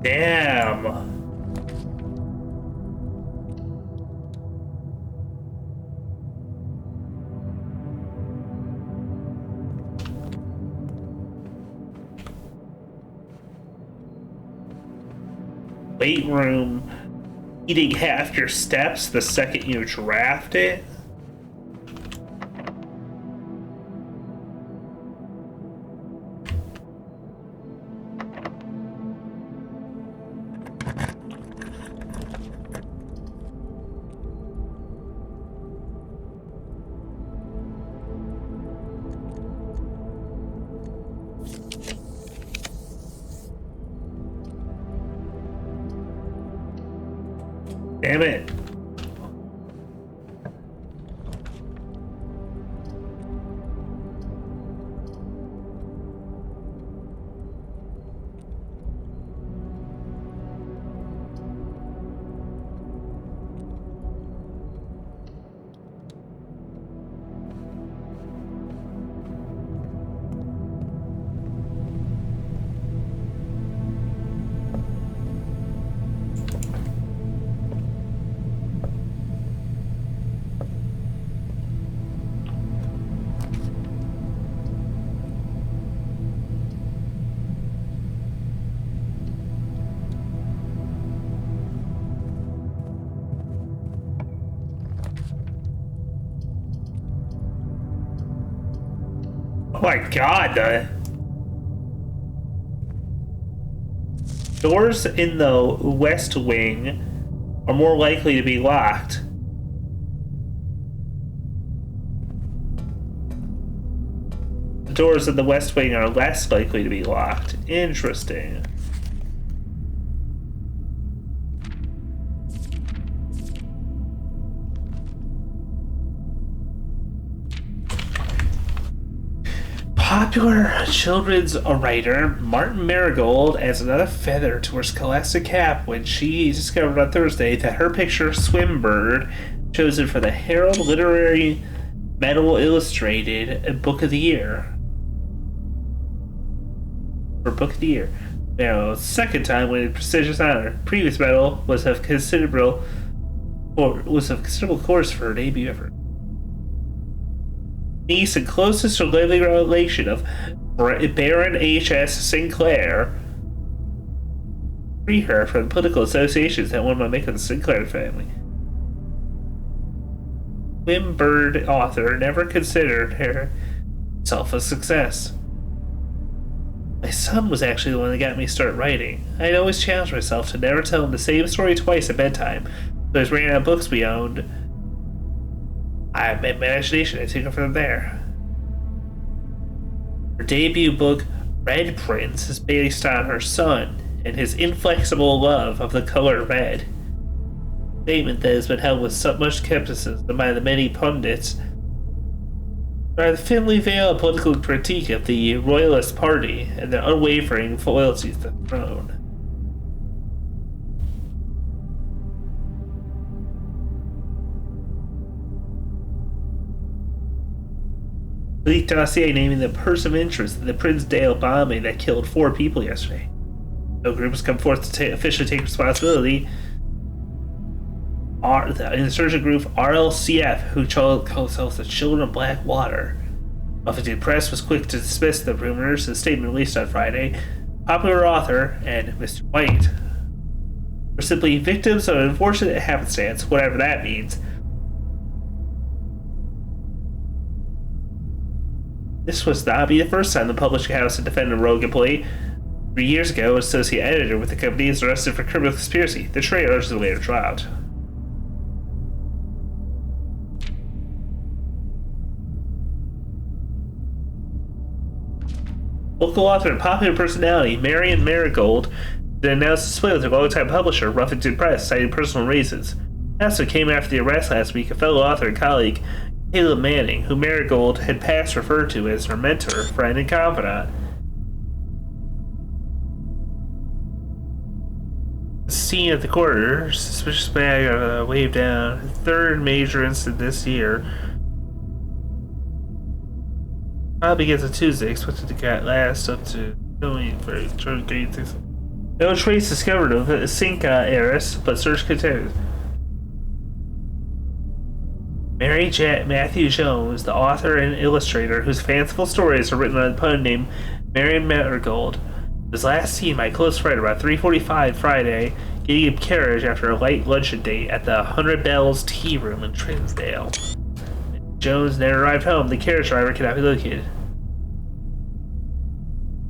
Damn. Weight room, eating half your steps the second you draft it. Damn it. Oh my god, the doors in the west wing are more likely to be locked. The doors of the West Wing are less likely to be locked. Interesting. Popular children's writer Martin Marigold adds another feather to her scholastic cap when she discovered on Thursday that her picture, Swimbird, chosen for the Herald Literary Medal Illustrated Book of the Year. For Book of the Year. Now, second time winning prestigious honor. Previous medal was of considerable course for her debut effort. Niece and closest or living relation of Baron H.S. Sinclair. Free her from the political associations that one might make with the Sinclair family. Swimbird author never considered herself a success. My son was actually the one that got me to start writing. I had always challenged myself to never tell him the same story twice at bedtime, so I was ran out of books we owned. I have imagination. I took it from there. Her debut book, Red Prince, is based on her son and his inflexible love of the color red. A statement that has been held with so much skepticism by the many pundits by the thinly veiled political critique of the Royalist Party and their unwavering loyalty to the throne. Leaked dossier naming the person of interest in the Prinsdale bombing that killed 4 people yesterday. No group has come forth to officially take responsibility. The insurgent group RLCF, who calls themselves the Children of Blackwater. Huffington Press was quick to dismiss the rumors in a statement released on Friday. Popular author and Mr. White were simply victims of an unfortunate happenstance, whatever that means. This was not be the first time the publishing house had defended a rogue employee. 3 years ago, an associate editor with the company was arrested for criminal conspiracy. The trailers were later dropped. Local author and popular personality Marion Marigold announced a split with her longtime publisher, Huffington Press, citing personal reasons. The announcement came after the arrest last week of fellow author and colleague Caleb Manning, who Marigold had past referred to as her mentor, friend, and confidant. Seen at the corner, suspicious bag waved down. Third major incident this year. Trial begins on Tuesday, expected to last up to no trace discovered of the Cinca heiress, but search continues. Matthew Jones, the author and illustrator whose fanciful stories are written on a pun named Marion Marigold, was last seen by a close friend about 3:45 Friday, getting a carriage after a light luncheon date at the 100 Bells Tea Room in Trinsdale. Jones never arrived home. The carriage driver cannot be located.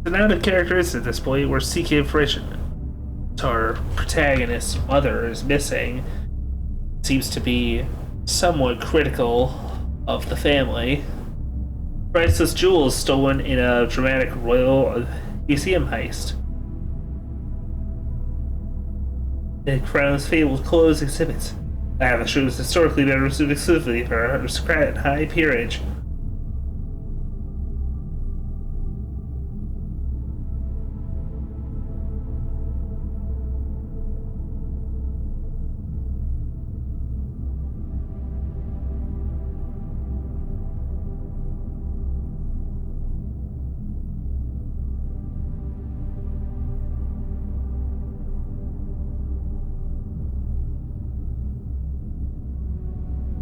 The noun of characteristic at this point were seeking information. Our protagonist's mother is missing. Seems to be somewhat critical of the family. Priceless jewels stolen in a dramatic Royal Museum heist. The Crown's fabled clothes exhibits. Lavish was historically been reserved exclusively for aristocrat and high peerage.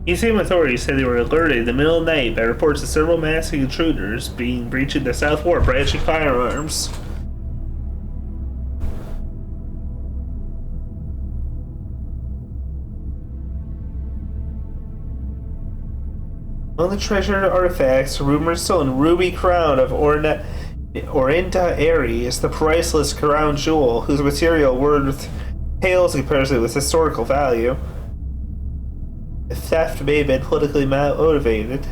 Museum authorities said they were alerted in the middle of the night by reports of several masked intruders being breaching the South Wharf brandishing firearms. Among the treasured artifacts, rumors stolen ruby crown of Orinda Airy is the priceless crown jewel, whose material worth pales in comparison with historical value. The theft may have been politically motivated.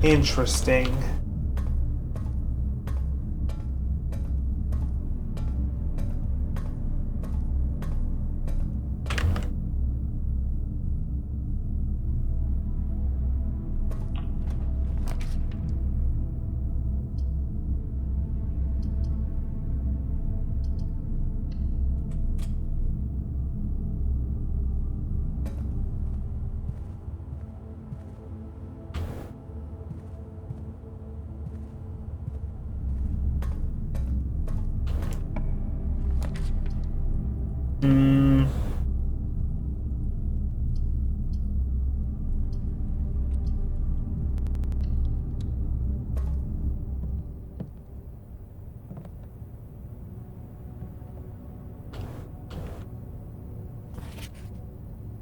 Interesting.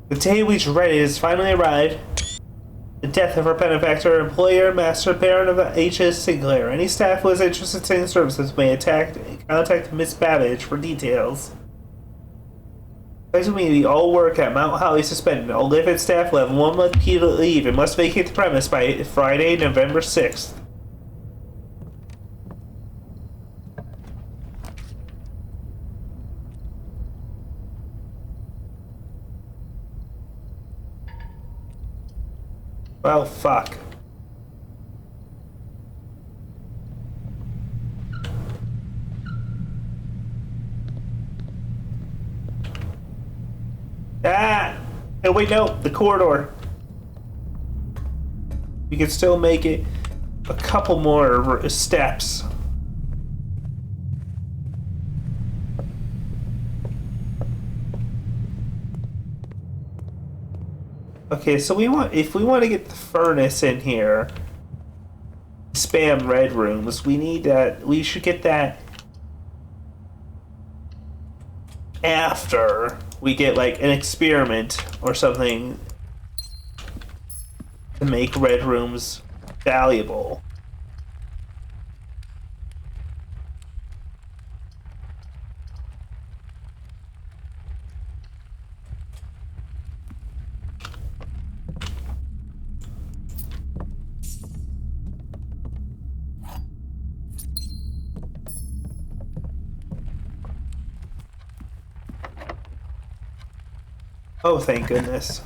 The day we dreaded has finally arrived. The death of our benefactor, employer, master, parent of H.S. Sinclair. Any staff who is interested in services may contact Miss Babbage for details. We all work at Mount Holly Suspended. All live at staff level. 1 month period leave and must vacate the premise by Friday, November 6th. Well, fuck. Ah! Oh, wait, no. The corridor. We can still make it a couple more steps. Okay, so if we want to get the furnace in here, spam red rooms, we should get that after we get like an experiment or something to make red rooms valuable. Oh, thank goodness.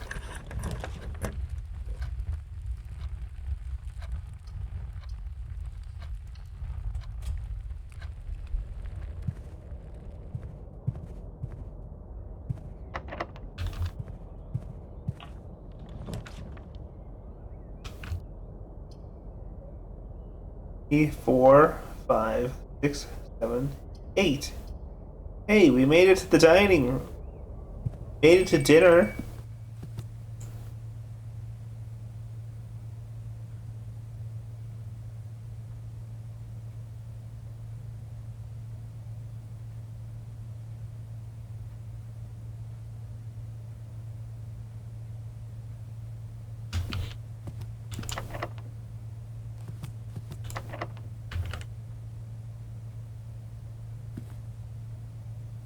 Four, 5, 6, 7, 8. Hey, we made it to the dining room. Made it to dinner.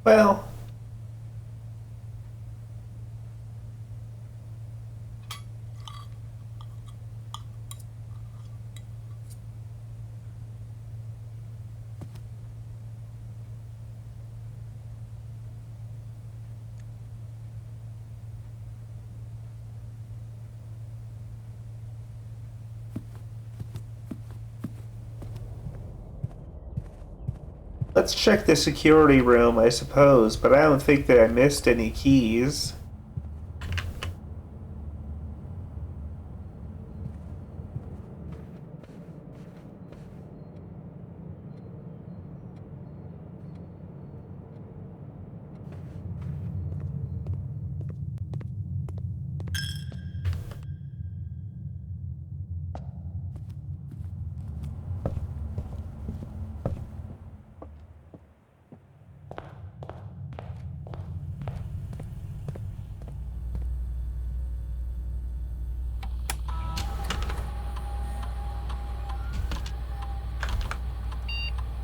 Well... Let's check the security room, I suppose, but I don't think that I missed any keys.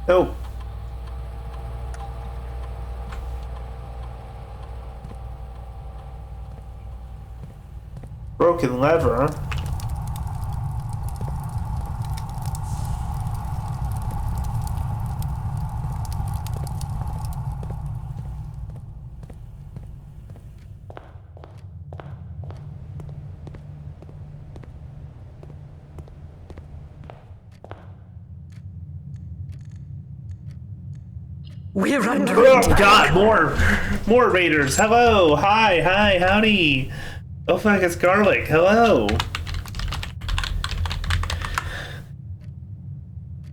Nope. Broken lever. We're under Oh attack. god, more raiders. Hello, hi, howdy. Oh fuck, it's Garlic. Hello.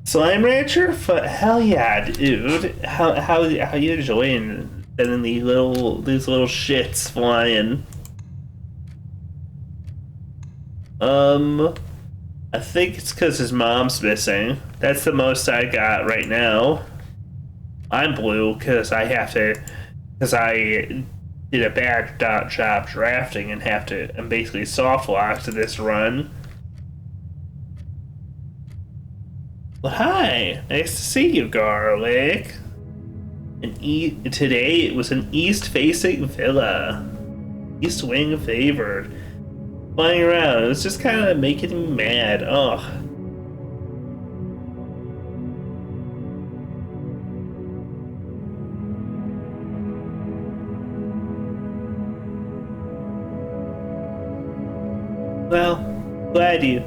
Slime Rancher? Hell yeah, dude. How you enjoying sending these little shits flying? I think it's because his mom's missing. That's the most I got right now. I'm blue because I did a bad job drafting and I'm basically soft locked to this run. Well, hi, nice to see you, Garlic. Today it was an east-facing villa, east wing favored. Flying around, it was just kind of making me mad. Ugh. Well, glad you.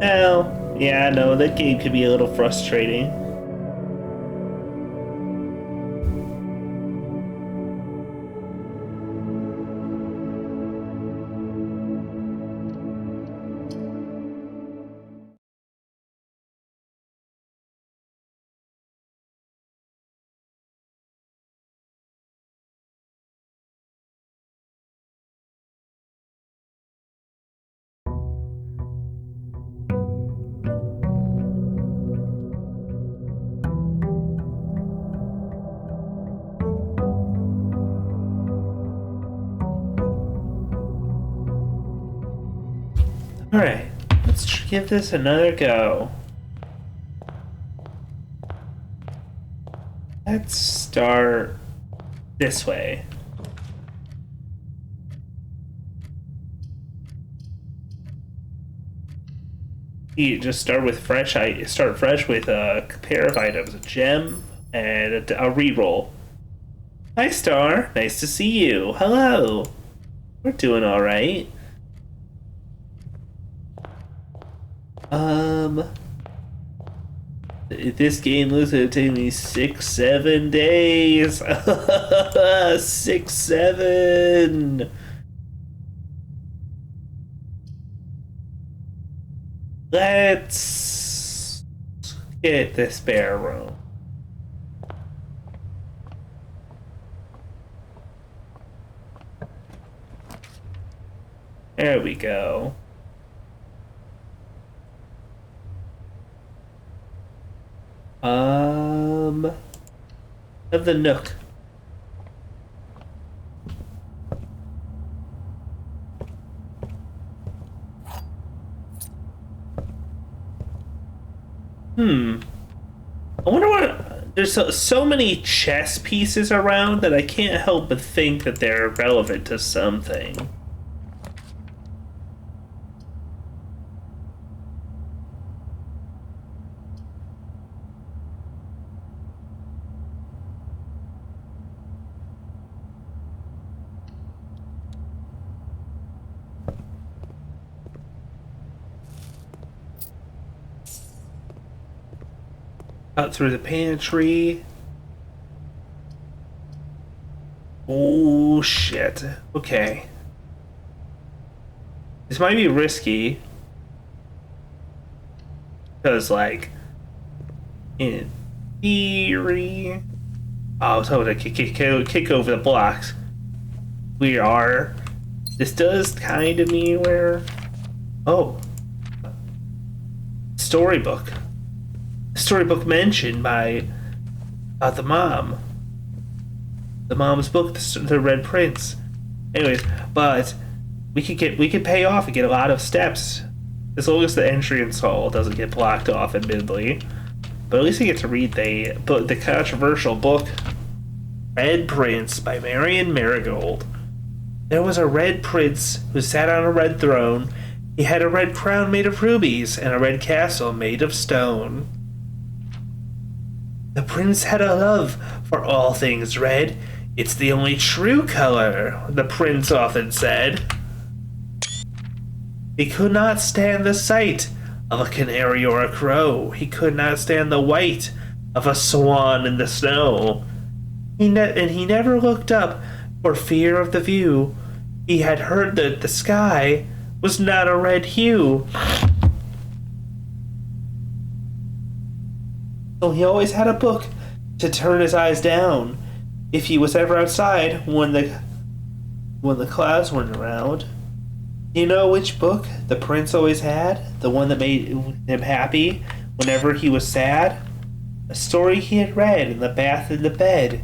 Well, yeah, I know, that game could be a little frustrating. Alright, let's give this another go. Let's start this way. You just start with fresh. I start fresh with a pair of items: a gem and a reroll. Hi, Star. Nice to see you. Hello. We're doing all right. This game looks like it'll take me 6-7 days. 6-7. Let's get the spare room. There we go. Of the Nook. I wonder what there's so many chess pieces around that I can't help but think that they're relevant to something. Out through the pantry. Oh shit. Okay. This might be risky. Because, like, in theory. Oh, I was hoping to kick over the blocks. We are. This does kind of mean where. Oh. Storybook. Storybook mentioned by the mom. The mom's book, the Red Prince. Anyways, but we could pay off and get a lot of steps as long as the entry install doesn't get blocked off, admittedly. But at least we get to read the controversial book, Red Prince by Marion Marigold. There was a red prince who sat on a red throne. He had a red crown made of rubies and a red castle made of stone. The prince had a love for all things red. It's the only true color, the prince often said. He could not stand the sight of a canary or a crow. He could not stand the white of a swan in the snow. He never looked up for fear of the view. He had heard that the sky was not a red hue. So he always had a book to turn his eyes down if he was ever outside when the clouds weren't around. You know which book the prince always had? The one that made him happy whenever he was sad? A story he had read in the bath in the bed.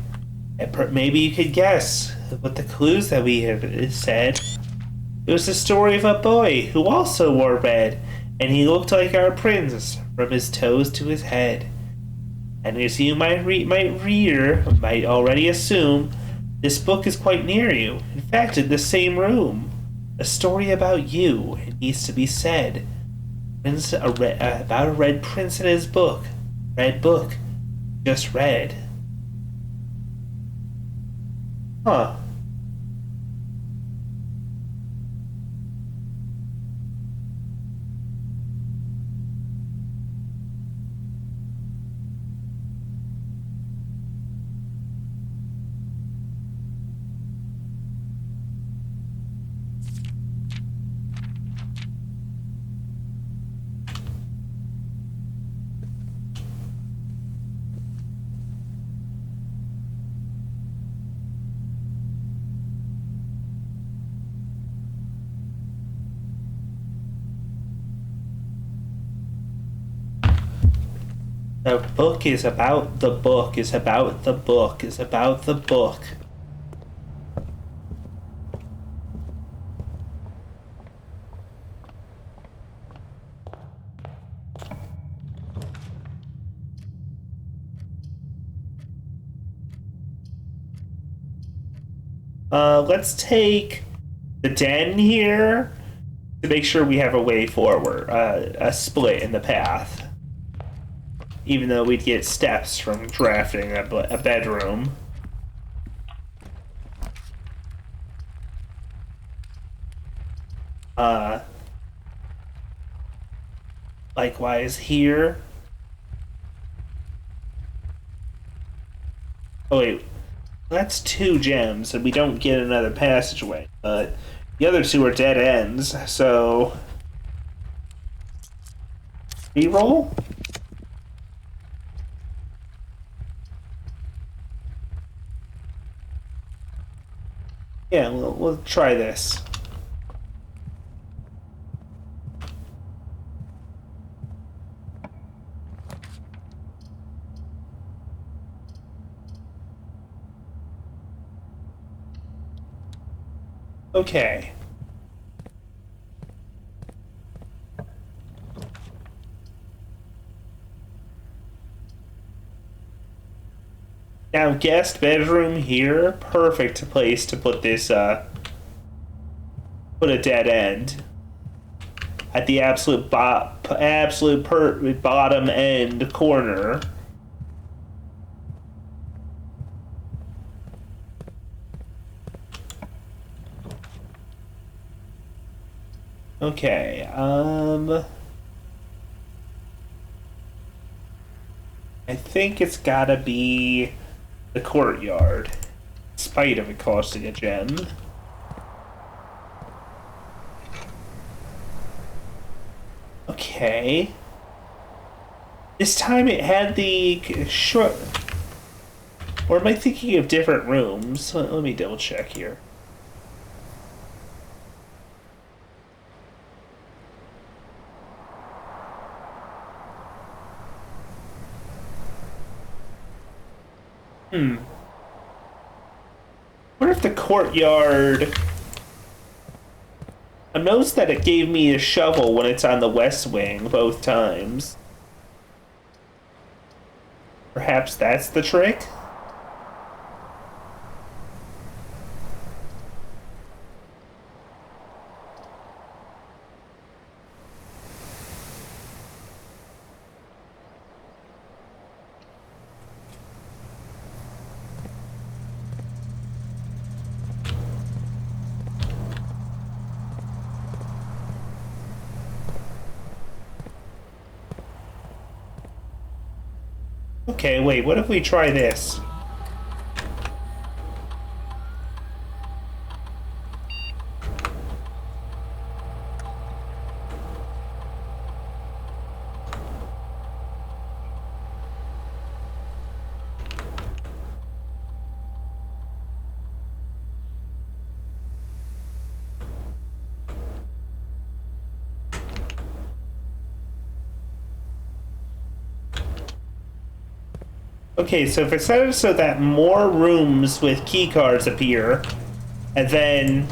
And maybe you could guess what the clues that we had said. It was the story of a boy who also wore red, and he looked like our prince from his toes to his head. And as you might reader might already assume, this book is quite near you. In fact, in the same room. A story about you, it needs to be said. About a red prince in his book. Red book. Just red. Huh. The book is about the book is about the book is about the book. Let's take the den here to make sure we have a way forward, a split in the path. Even though we'd get steps from drafting a bedroom. Likewise here. Oh wait, that's 2 gems, and we don't get another passageway. But the other 2 are dead ends, so reroll. Yeah, we'll try this. Okay. Now, guest bedroom here. Perfect place to put this, put a dead end. At the absolute bottom end corner. Okay, I think it's gotta be the courtyard, in spite of it costing a gem. Okay. This time it had the short. Or am I thinking of different rooms? Let me double check here. What if the courtyard... I noticed that it gave me a shovel when it's on the west wing both times. Perhaps that's the trick? Okay, wait, what if we try this? Okay, so if it's set up so that more rooms with keycards appear, and then...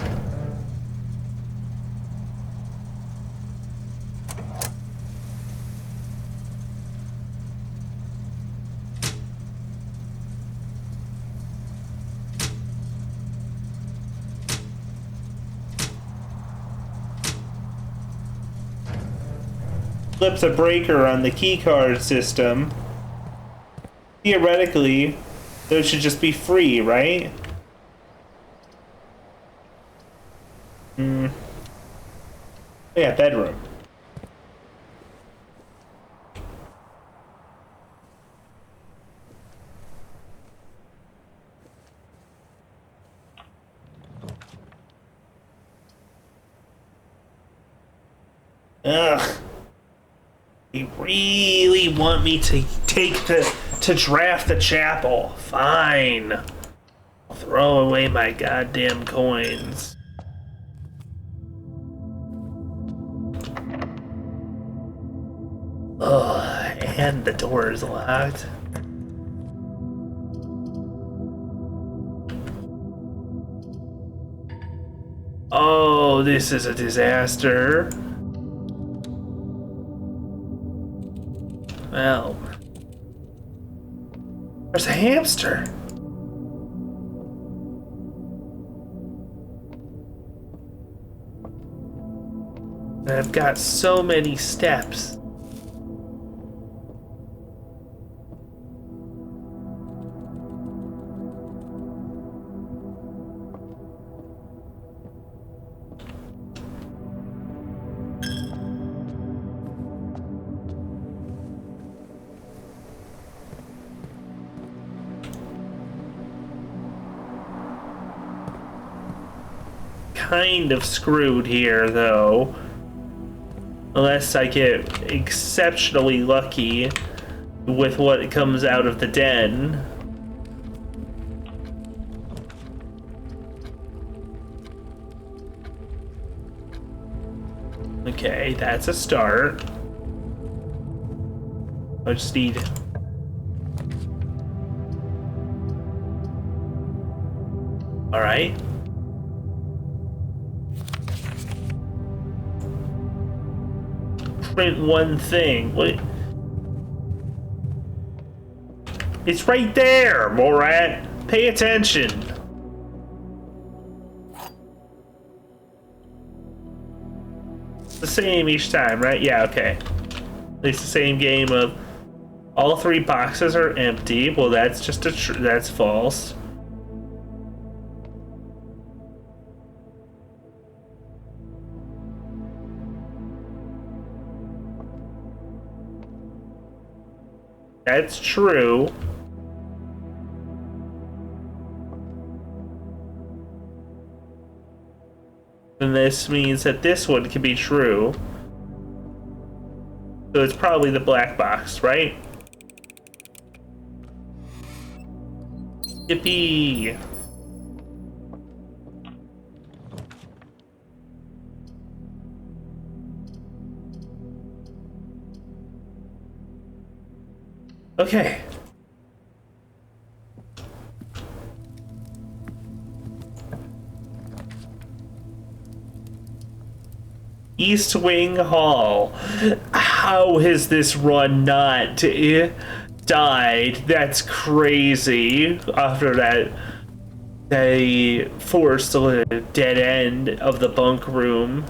flips a breaker on the keycard system, theoretically, those should just be free, right? Yeah, bedroom. Ugh. They really want me to to draft the chapel. Fine. I'll throw away my goddamn coins. Ugh, and the door is locked. Oh, this is a disaster. Well, there's a hamster. And I've got so many steps. Kind of screwed here, though. Unless I get exceptionally lucky with what comes out of the den. Okay, that's a start. I just need... Alright. Print one thing. What? It's right there, Morat. Pay attention. The same each time, right? Yeah, okay. It's the same game of all 3 boxes are empty. Well, that's just that's false. That's true. And this means that this one can be true. So it's probably the black box, right? Yippee! Okay. East Wing Hall. How has this run not died? That's crazy. After that, they forced a dead end of the bunk room.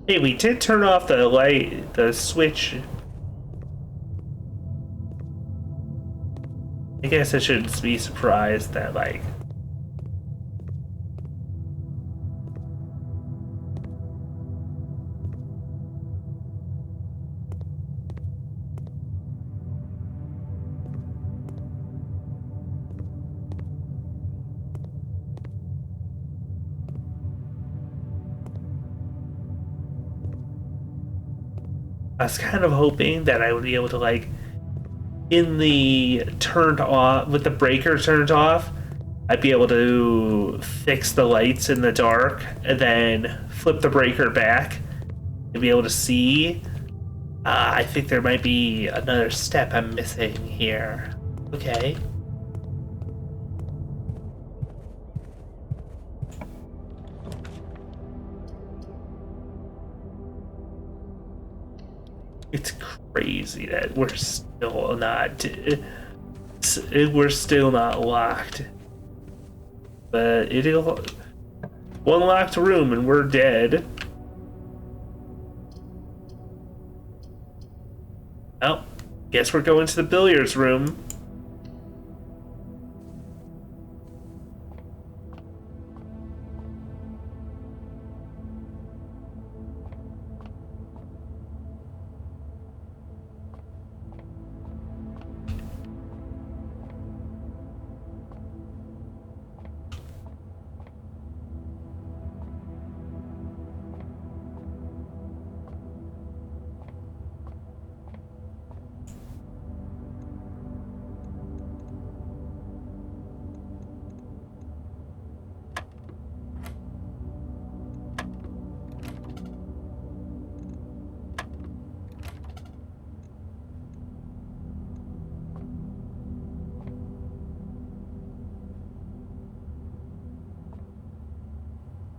Hey, we did turn off the light, the switch. I guess I shouldn't be surprised that, like, I was kind of hoping that I would be able to, like, in the turned off, with the breaker turned off, I'd be able to fix the lights in the dark and then flip the breaker back and be able to see. I think there might be another step I'm missing here. Okay. It's crazy that we're still not locked. But it'll one locked room and we're dead. Well, guess we're going to the billiards room.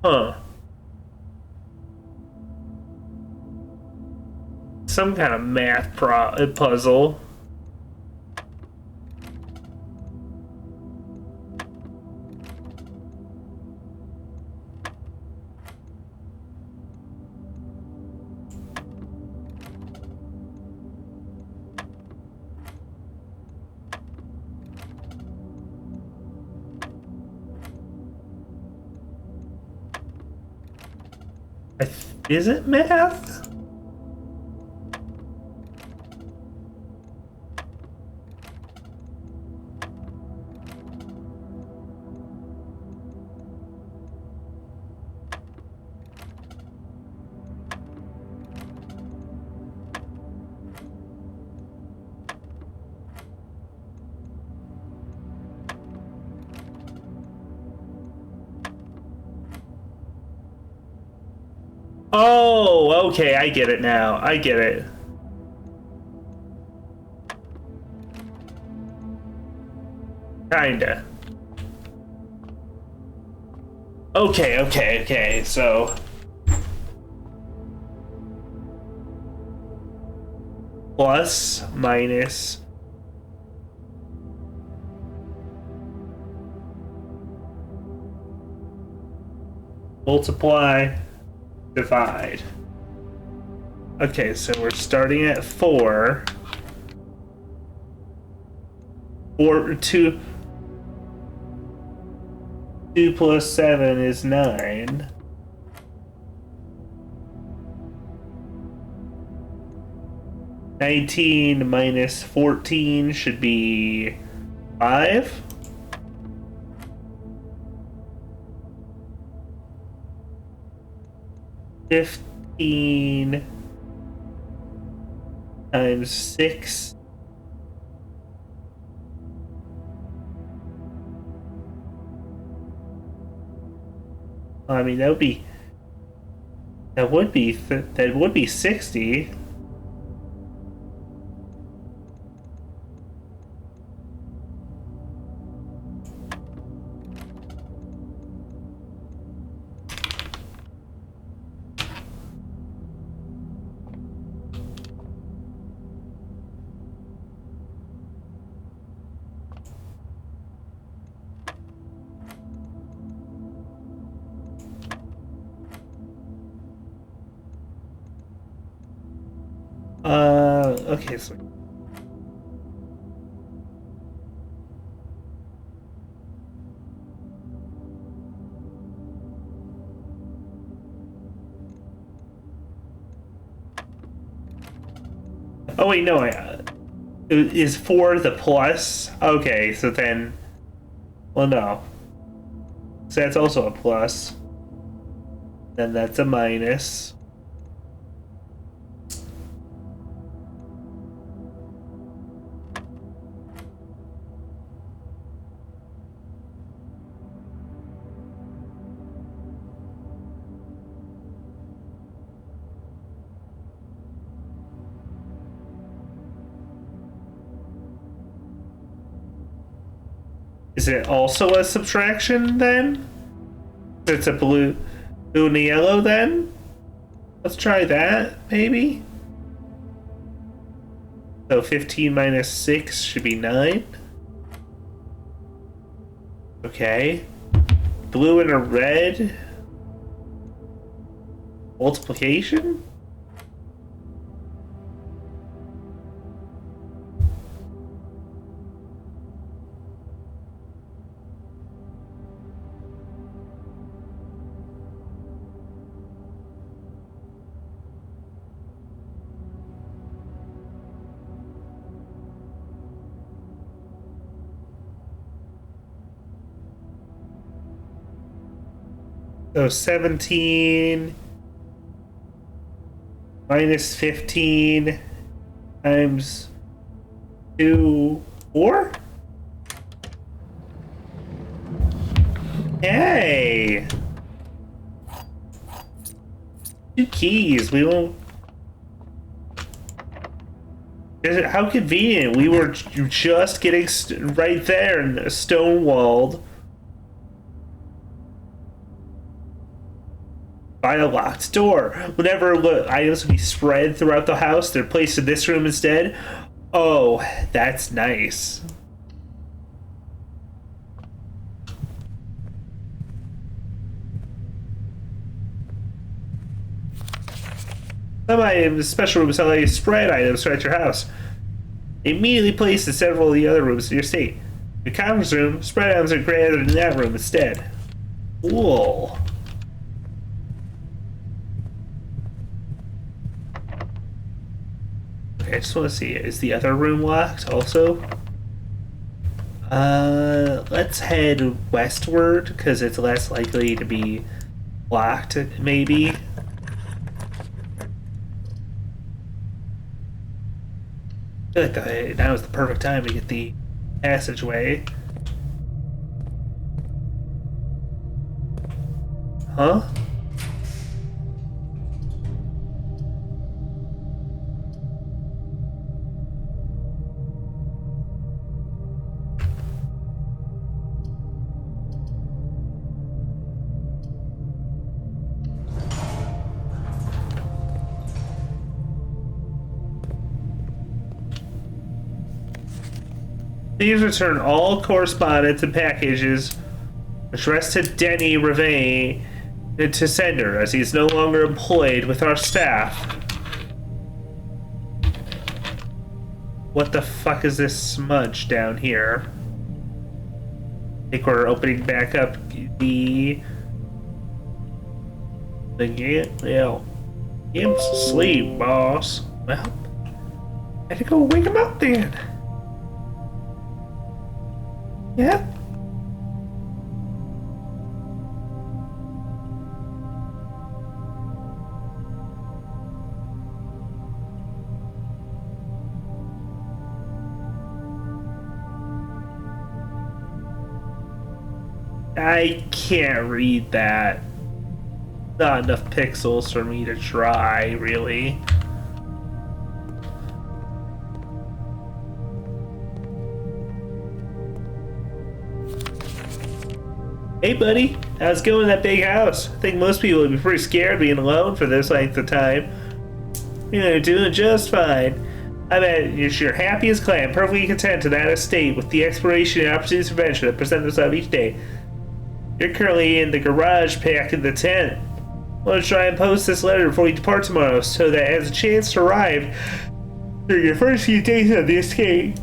Huh. Some kind of math puzzle. Is it math? Oh, okay, I get it now. I get it. Kinda. Okay, so... plus, minus, multiply, divide. Okay, so we're starting at 4. 2 plus 7 is 9. $19 minus 14 should be 5. $15 times 6. I mean, that would be 60. Okay, so oh wait, no, is 4 the plus? Okay, so then, well, no. So that's also a plus. Then that's a minus. Is it also a subtraction then? It's a blue and a yellow then? Let's try that, maybe? So 15 minus 6 should be 9. Okay. Blue and a red. Multiplication? So 17 minus 15 times 2, 4? Hey! 2 keys, we won't... How convenient, we were just getting right there and stonewalled by a locked door. Whenever items would be spread throughout the house, they're placed in this room instead. Oh, that's nice. Some items, special rooms allow you to spread items throughout your house. Immediately placed in several of the other rooms in your state. In the conference room, spread items are gathered in that room instead. Cool. I just want to see, is the other room locked also? Let's head westward, because it's less likely to be locked, maybe. I feel like now is the perfect time to get the passageway. Huh? Please return all correspondence and packages addressed to Denny Revay to sender, as he is no longer employed with our staff. What the fuck is this smudge down here? I think we're opening back up the Gimp's asleep, boss. Well, I had to go wake him up then. Yeah. I can't read that. Not enough pixels for me to try, really. Hey buddy, how's it going in that big house? I think most people would be pretty scared being alone for this length of time. You're doing just fine. I bet you're happy as clam, perfectly content in that estate with the exploration and opportunities for adventure that present themselves each day. You're currently in the garage packed in the tent. I want to try and post this letter before you depart tomorrow so that it has a chance to arrive during your first few days of the escape.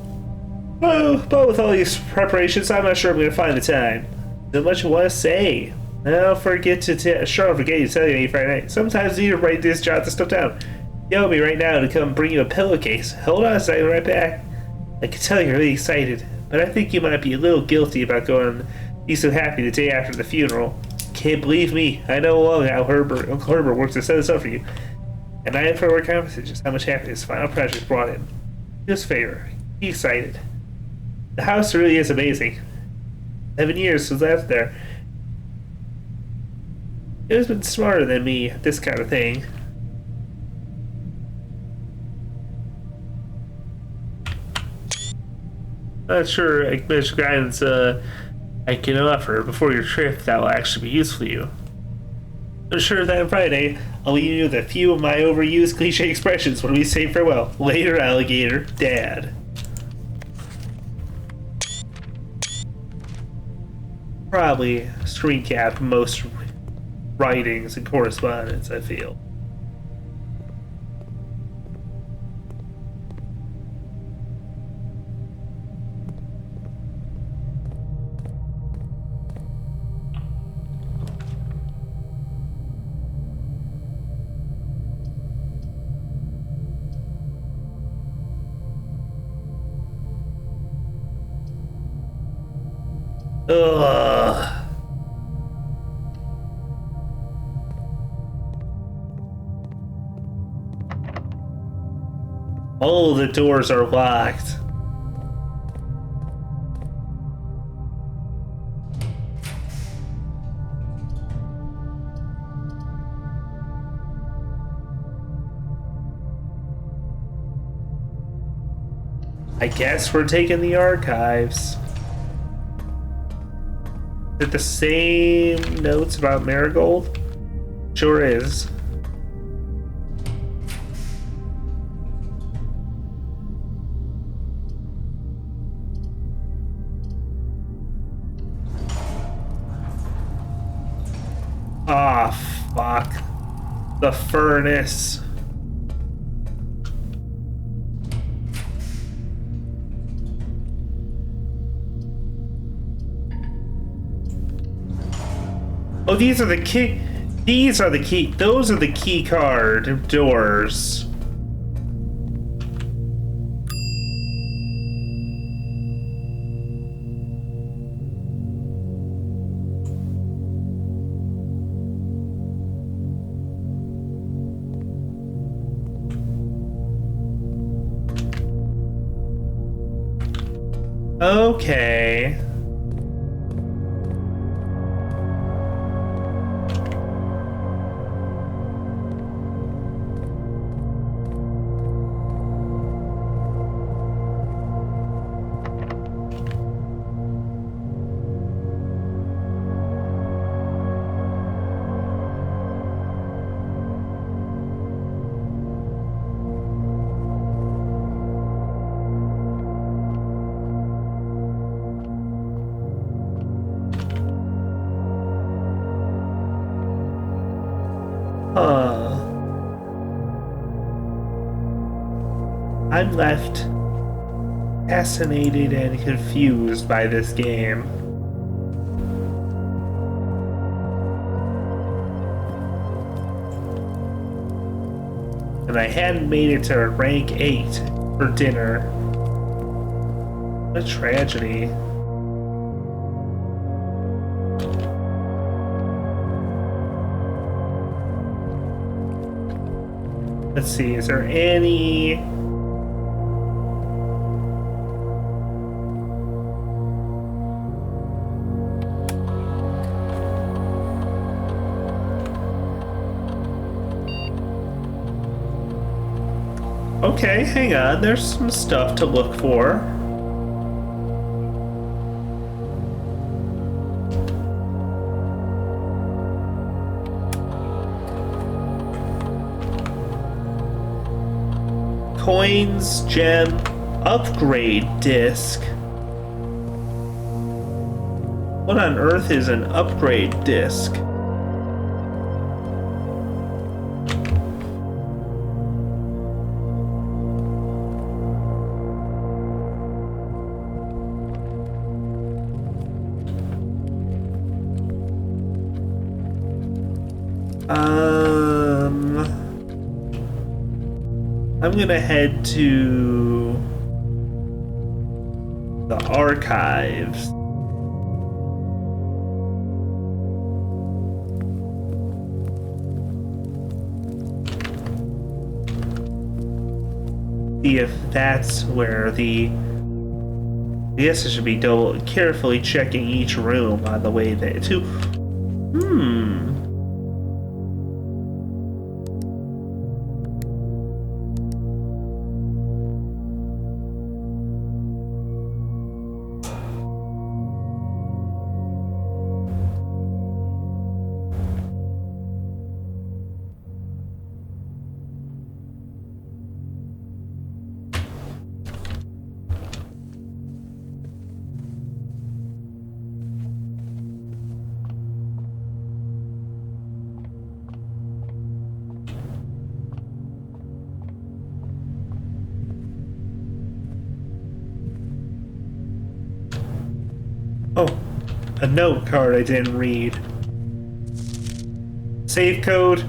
Oh, but with all these preparations, I'm not sure I'm going to find the time. So much you want to say. I'll forget to tell you Friday night. Sometimes you need to write this, jot this stuff down. Yell me right now to come bring you a pillowcase. Hold on a second, right back. I can tell you're really excited, but I think you might be a little guilty about going be so happy the day after the funeral. Can't believe me. I know how Uncle Herbert works to set this up for you. And I have for confidence just how much happiness final project brought in. Do us a favor. Be excited. The house really is amazing. 7 years since left there. It has been smarter than me at this kind of thing. Not sure how much guidance I can offer before your trip that will actually be useful to you. I'm sure that on Friday, I'll leave you with a few of my overused cliche expressions when we say farewell. Later, alligator. Dad. Probably screen cap most writings and correspondence, I feel. Ugh. All the doors are locked. I guess we're taking the archives. Is it the same notes about Marigold? Sure is. Ah, fuck. The furnace. Oh, these are the key. These are the key. Those are the key card doors. Okay. I'm left fascinated and confused by this game. And I hadn't made it to rank 8 for dinner. What a tragedy. Let's see, is there any... Okay, hang on, there's some stuff to look for. Coins, gem, upgrade disc. What on earth is an upgrade disc? I'm gonna head to the archives. See if that's where the... I guess I should be carefully checking each room on the way there too. Oh, a note card I didn't read. Save code.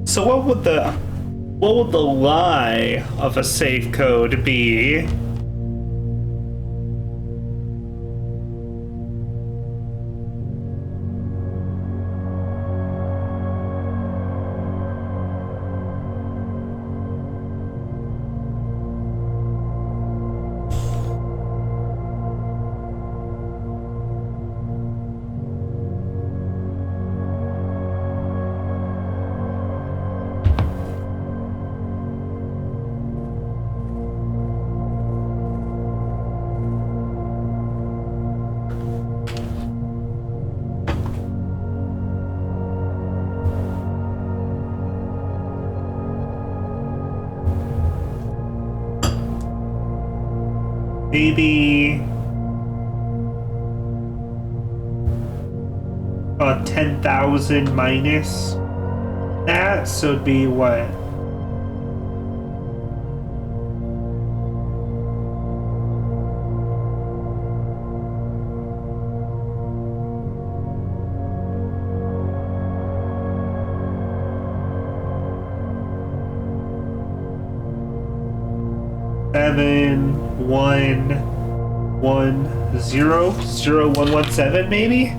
So what would the lie of a safe code be? Maybe 10,000 minus that, so it'd be what? Seven, 1100117 maybe?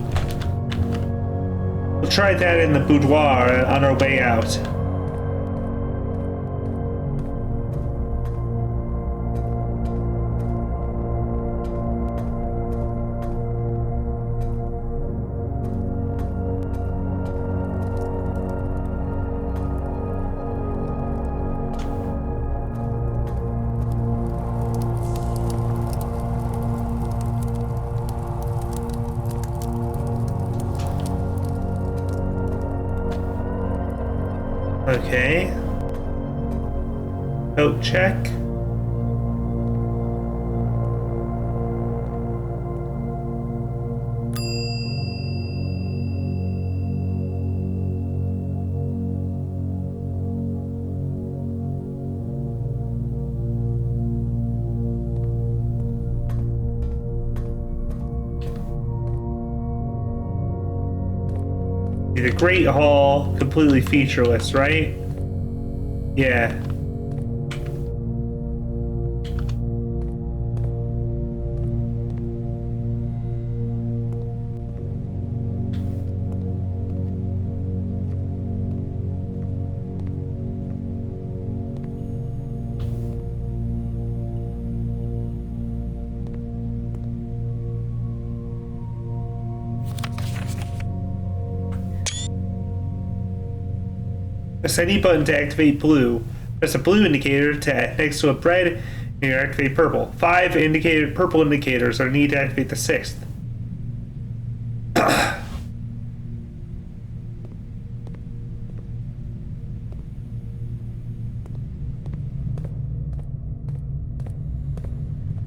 We'll try that in the boudoir on our way out. Okay. Coat check. The Great Hall, completely featureless, right? Yeah. Press any button to activate blue. Press a blue indicator next to a red and you activate purple. 5 indicated purple indicators are needed to activate the 6th.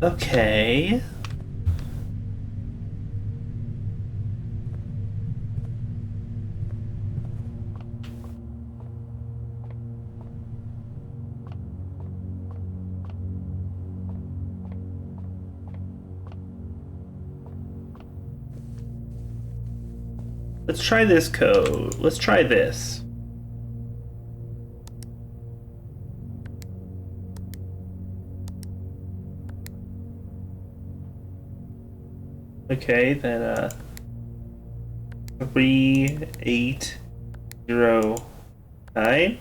Okay. Let's try this code. Let's try this. Okay, then 3809.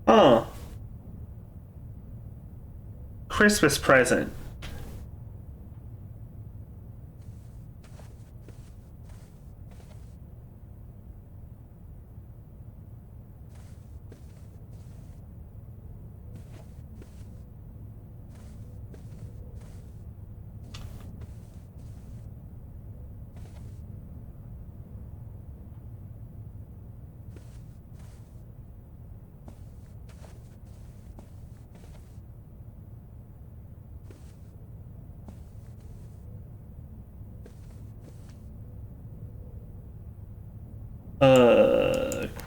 Huh. Christmas present.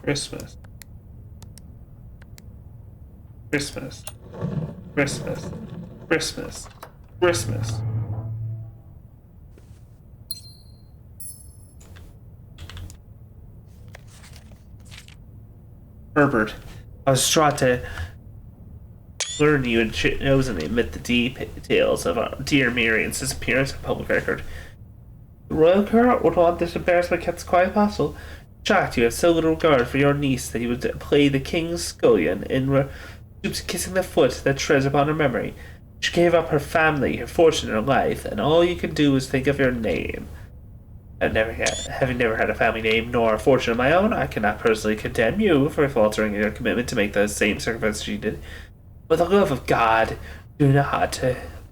Christmas. Christmas. Christmas. Christmas. Christmas. Herbert, I was distraught to learn you had chosen to admit the details of our dear Miriam's disappearance in public record. The royal court would want this embarrassment kept as quiet as possible. Shocked you have so little regard for your niece that you would play the king's scullion in stoops kissing the foot that treads upon her memory. She gave up her family, her fortune, her life, and all you can do is think of your name. Having never had a family name nor a fortune of my own, I cannot personally condemn you for faltering in your commitment to make the same sacrifice she did. For the love of God, do not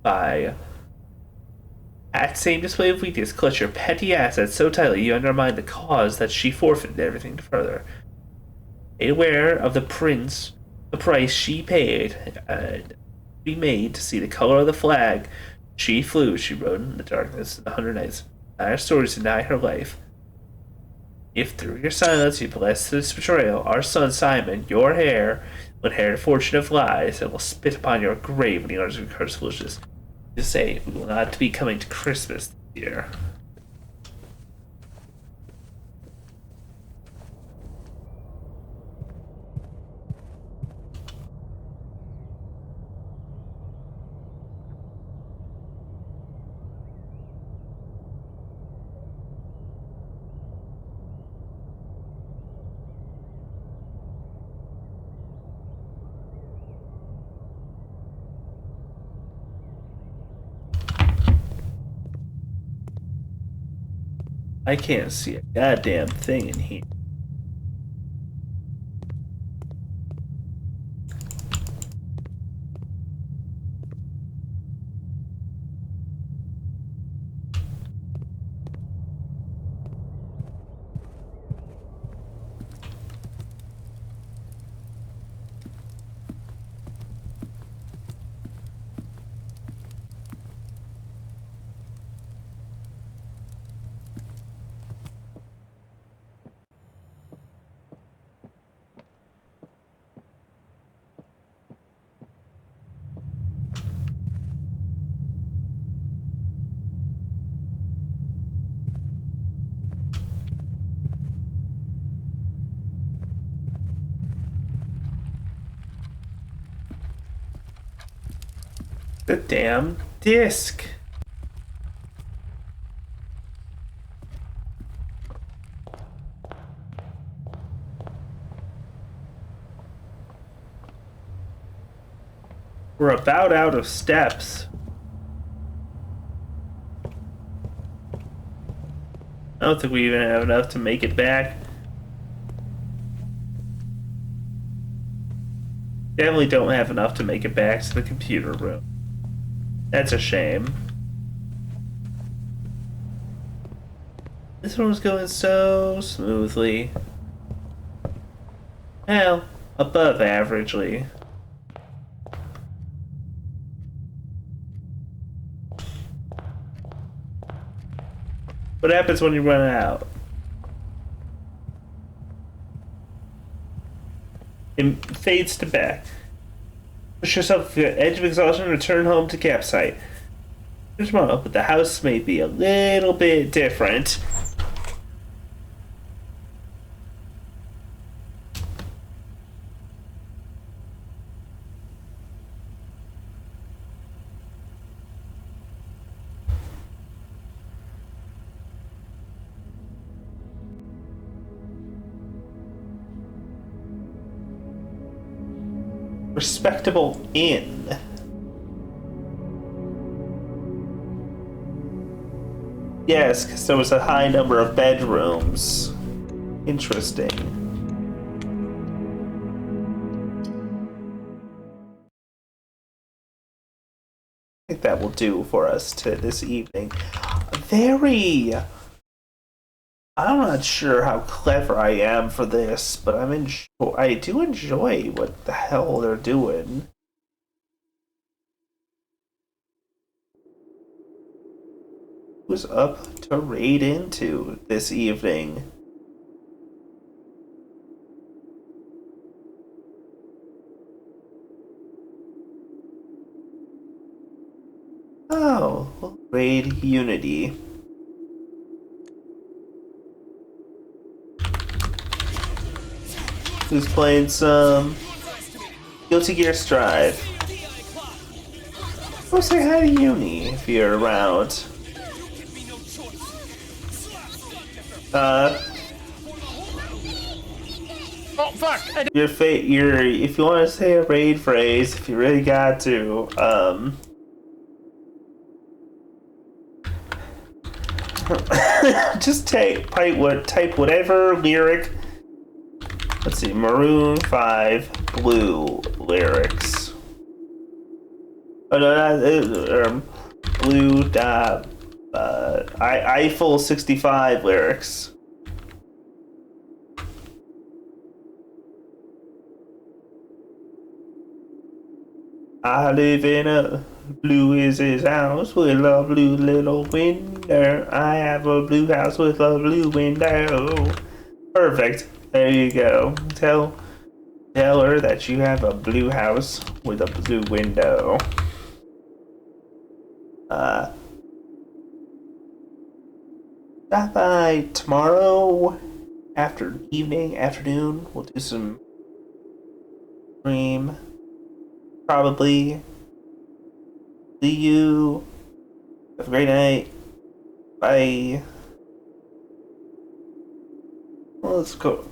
by that same display of weakness, clutch your petty assets so tightly you undermine the cause that she forfeited everything to further. Made aware of the price she paid, be made to see the color of the flag she flew. She rode in the darkness of the 100 Nights. Our stories deny her life. If through your silence you bless this betrayal, our son Simon, your heir, will inherit a fortune of lies and will spit upon your grave when he utters your cursed foolishness. To say we will not be coming to Christmas this year. I can't see a goddamn thing in here. The damn disc. We're about out of steps. I don't think we even have enough to make it back. Definitely don't have enough to make it back to the computer room. That's a shame. This one was going so smoothly. Well, above averagely. What happens when you run out? It fades to back. Push yourself to the edge of exhaustion and return home to campsite. Tomorrow, but the house may be a little bit different. Respectable inn. Yes, because there was a high number of bedrooms. Interesting. I think that will do for us to this evening. Very... I'm not sure how clever I am for this, but I do enjoy what the hell they're doing. Who's up to raid into this evening? Oh, we'll raid Unity. Who's playing some Guilty Gear Strive? Go say hi to Uni if you're around. Oh fuck! If you want to say a raid phrase, if you really got to, just type whatever lyric. Let's see, Maroon 5 Blue lyrics. Oh no, blue Eiffel 65 lyrics. I live in a blue is his house with a blue little window. I have a blue house with a blue window. Perfect. There you go. Tell her that you have a blue house with a blue window. Stop by tomorrow afternoon. We'll do some stream. Probably. See you. Have a great night. Bye. Well, let's go.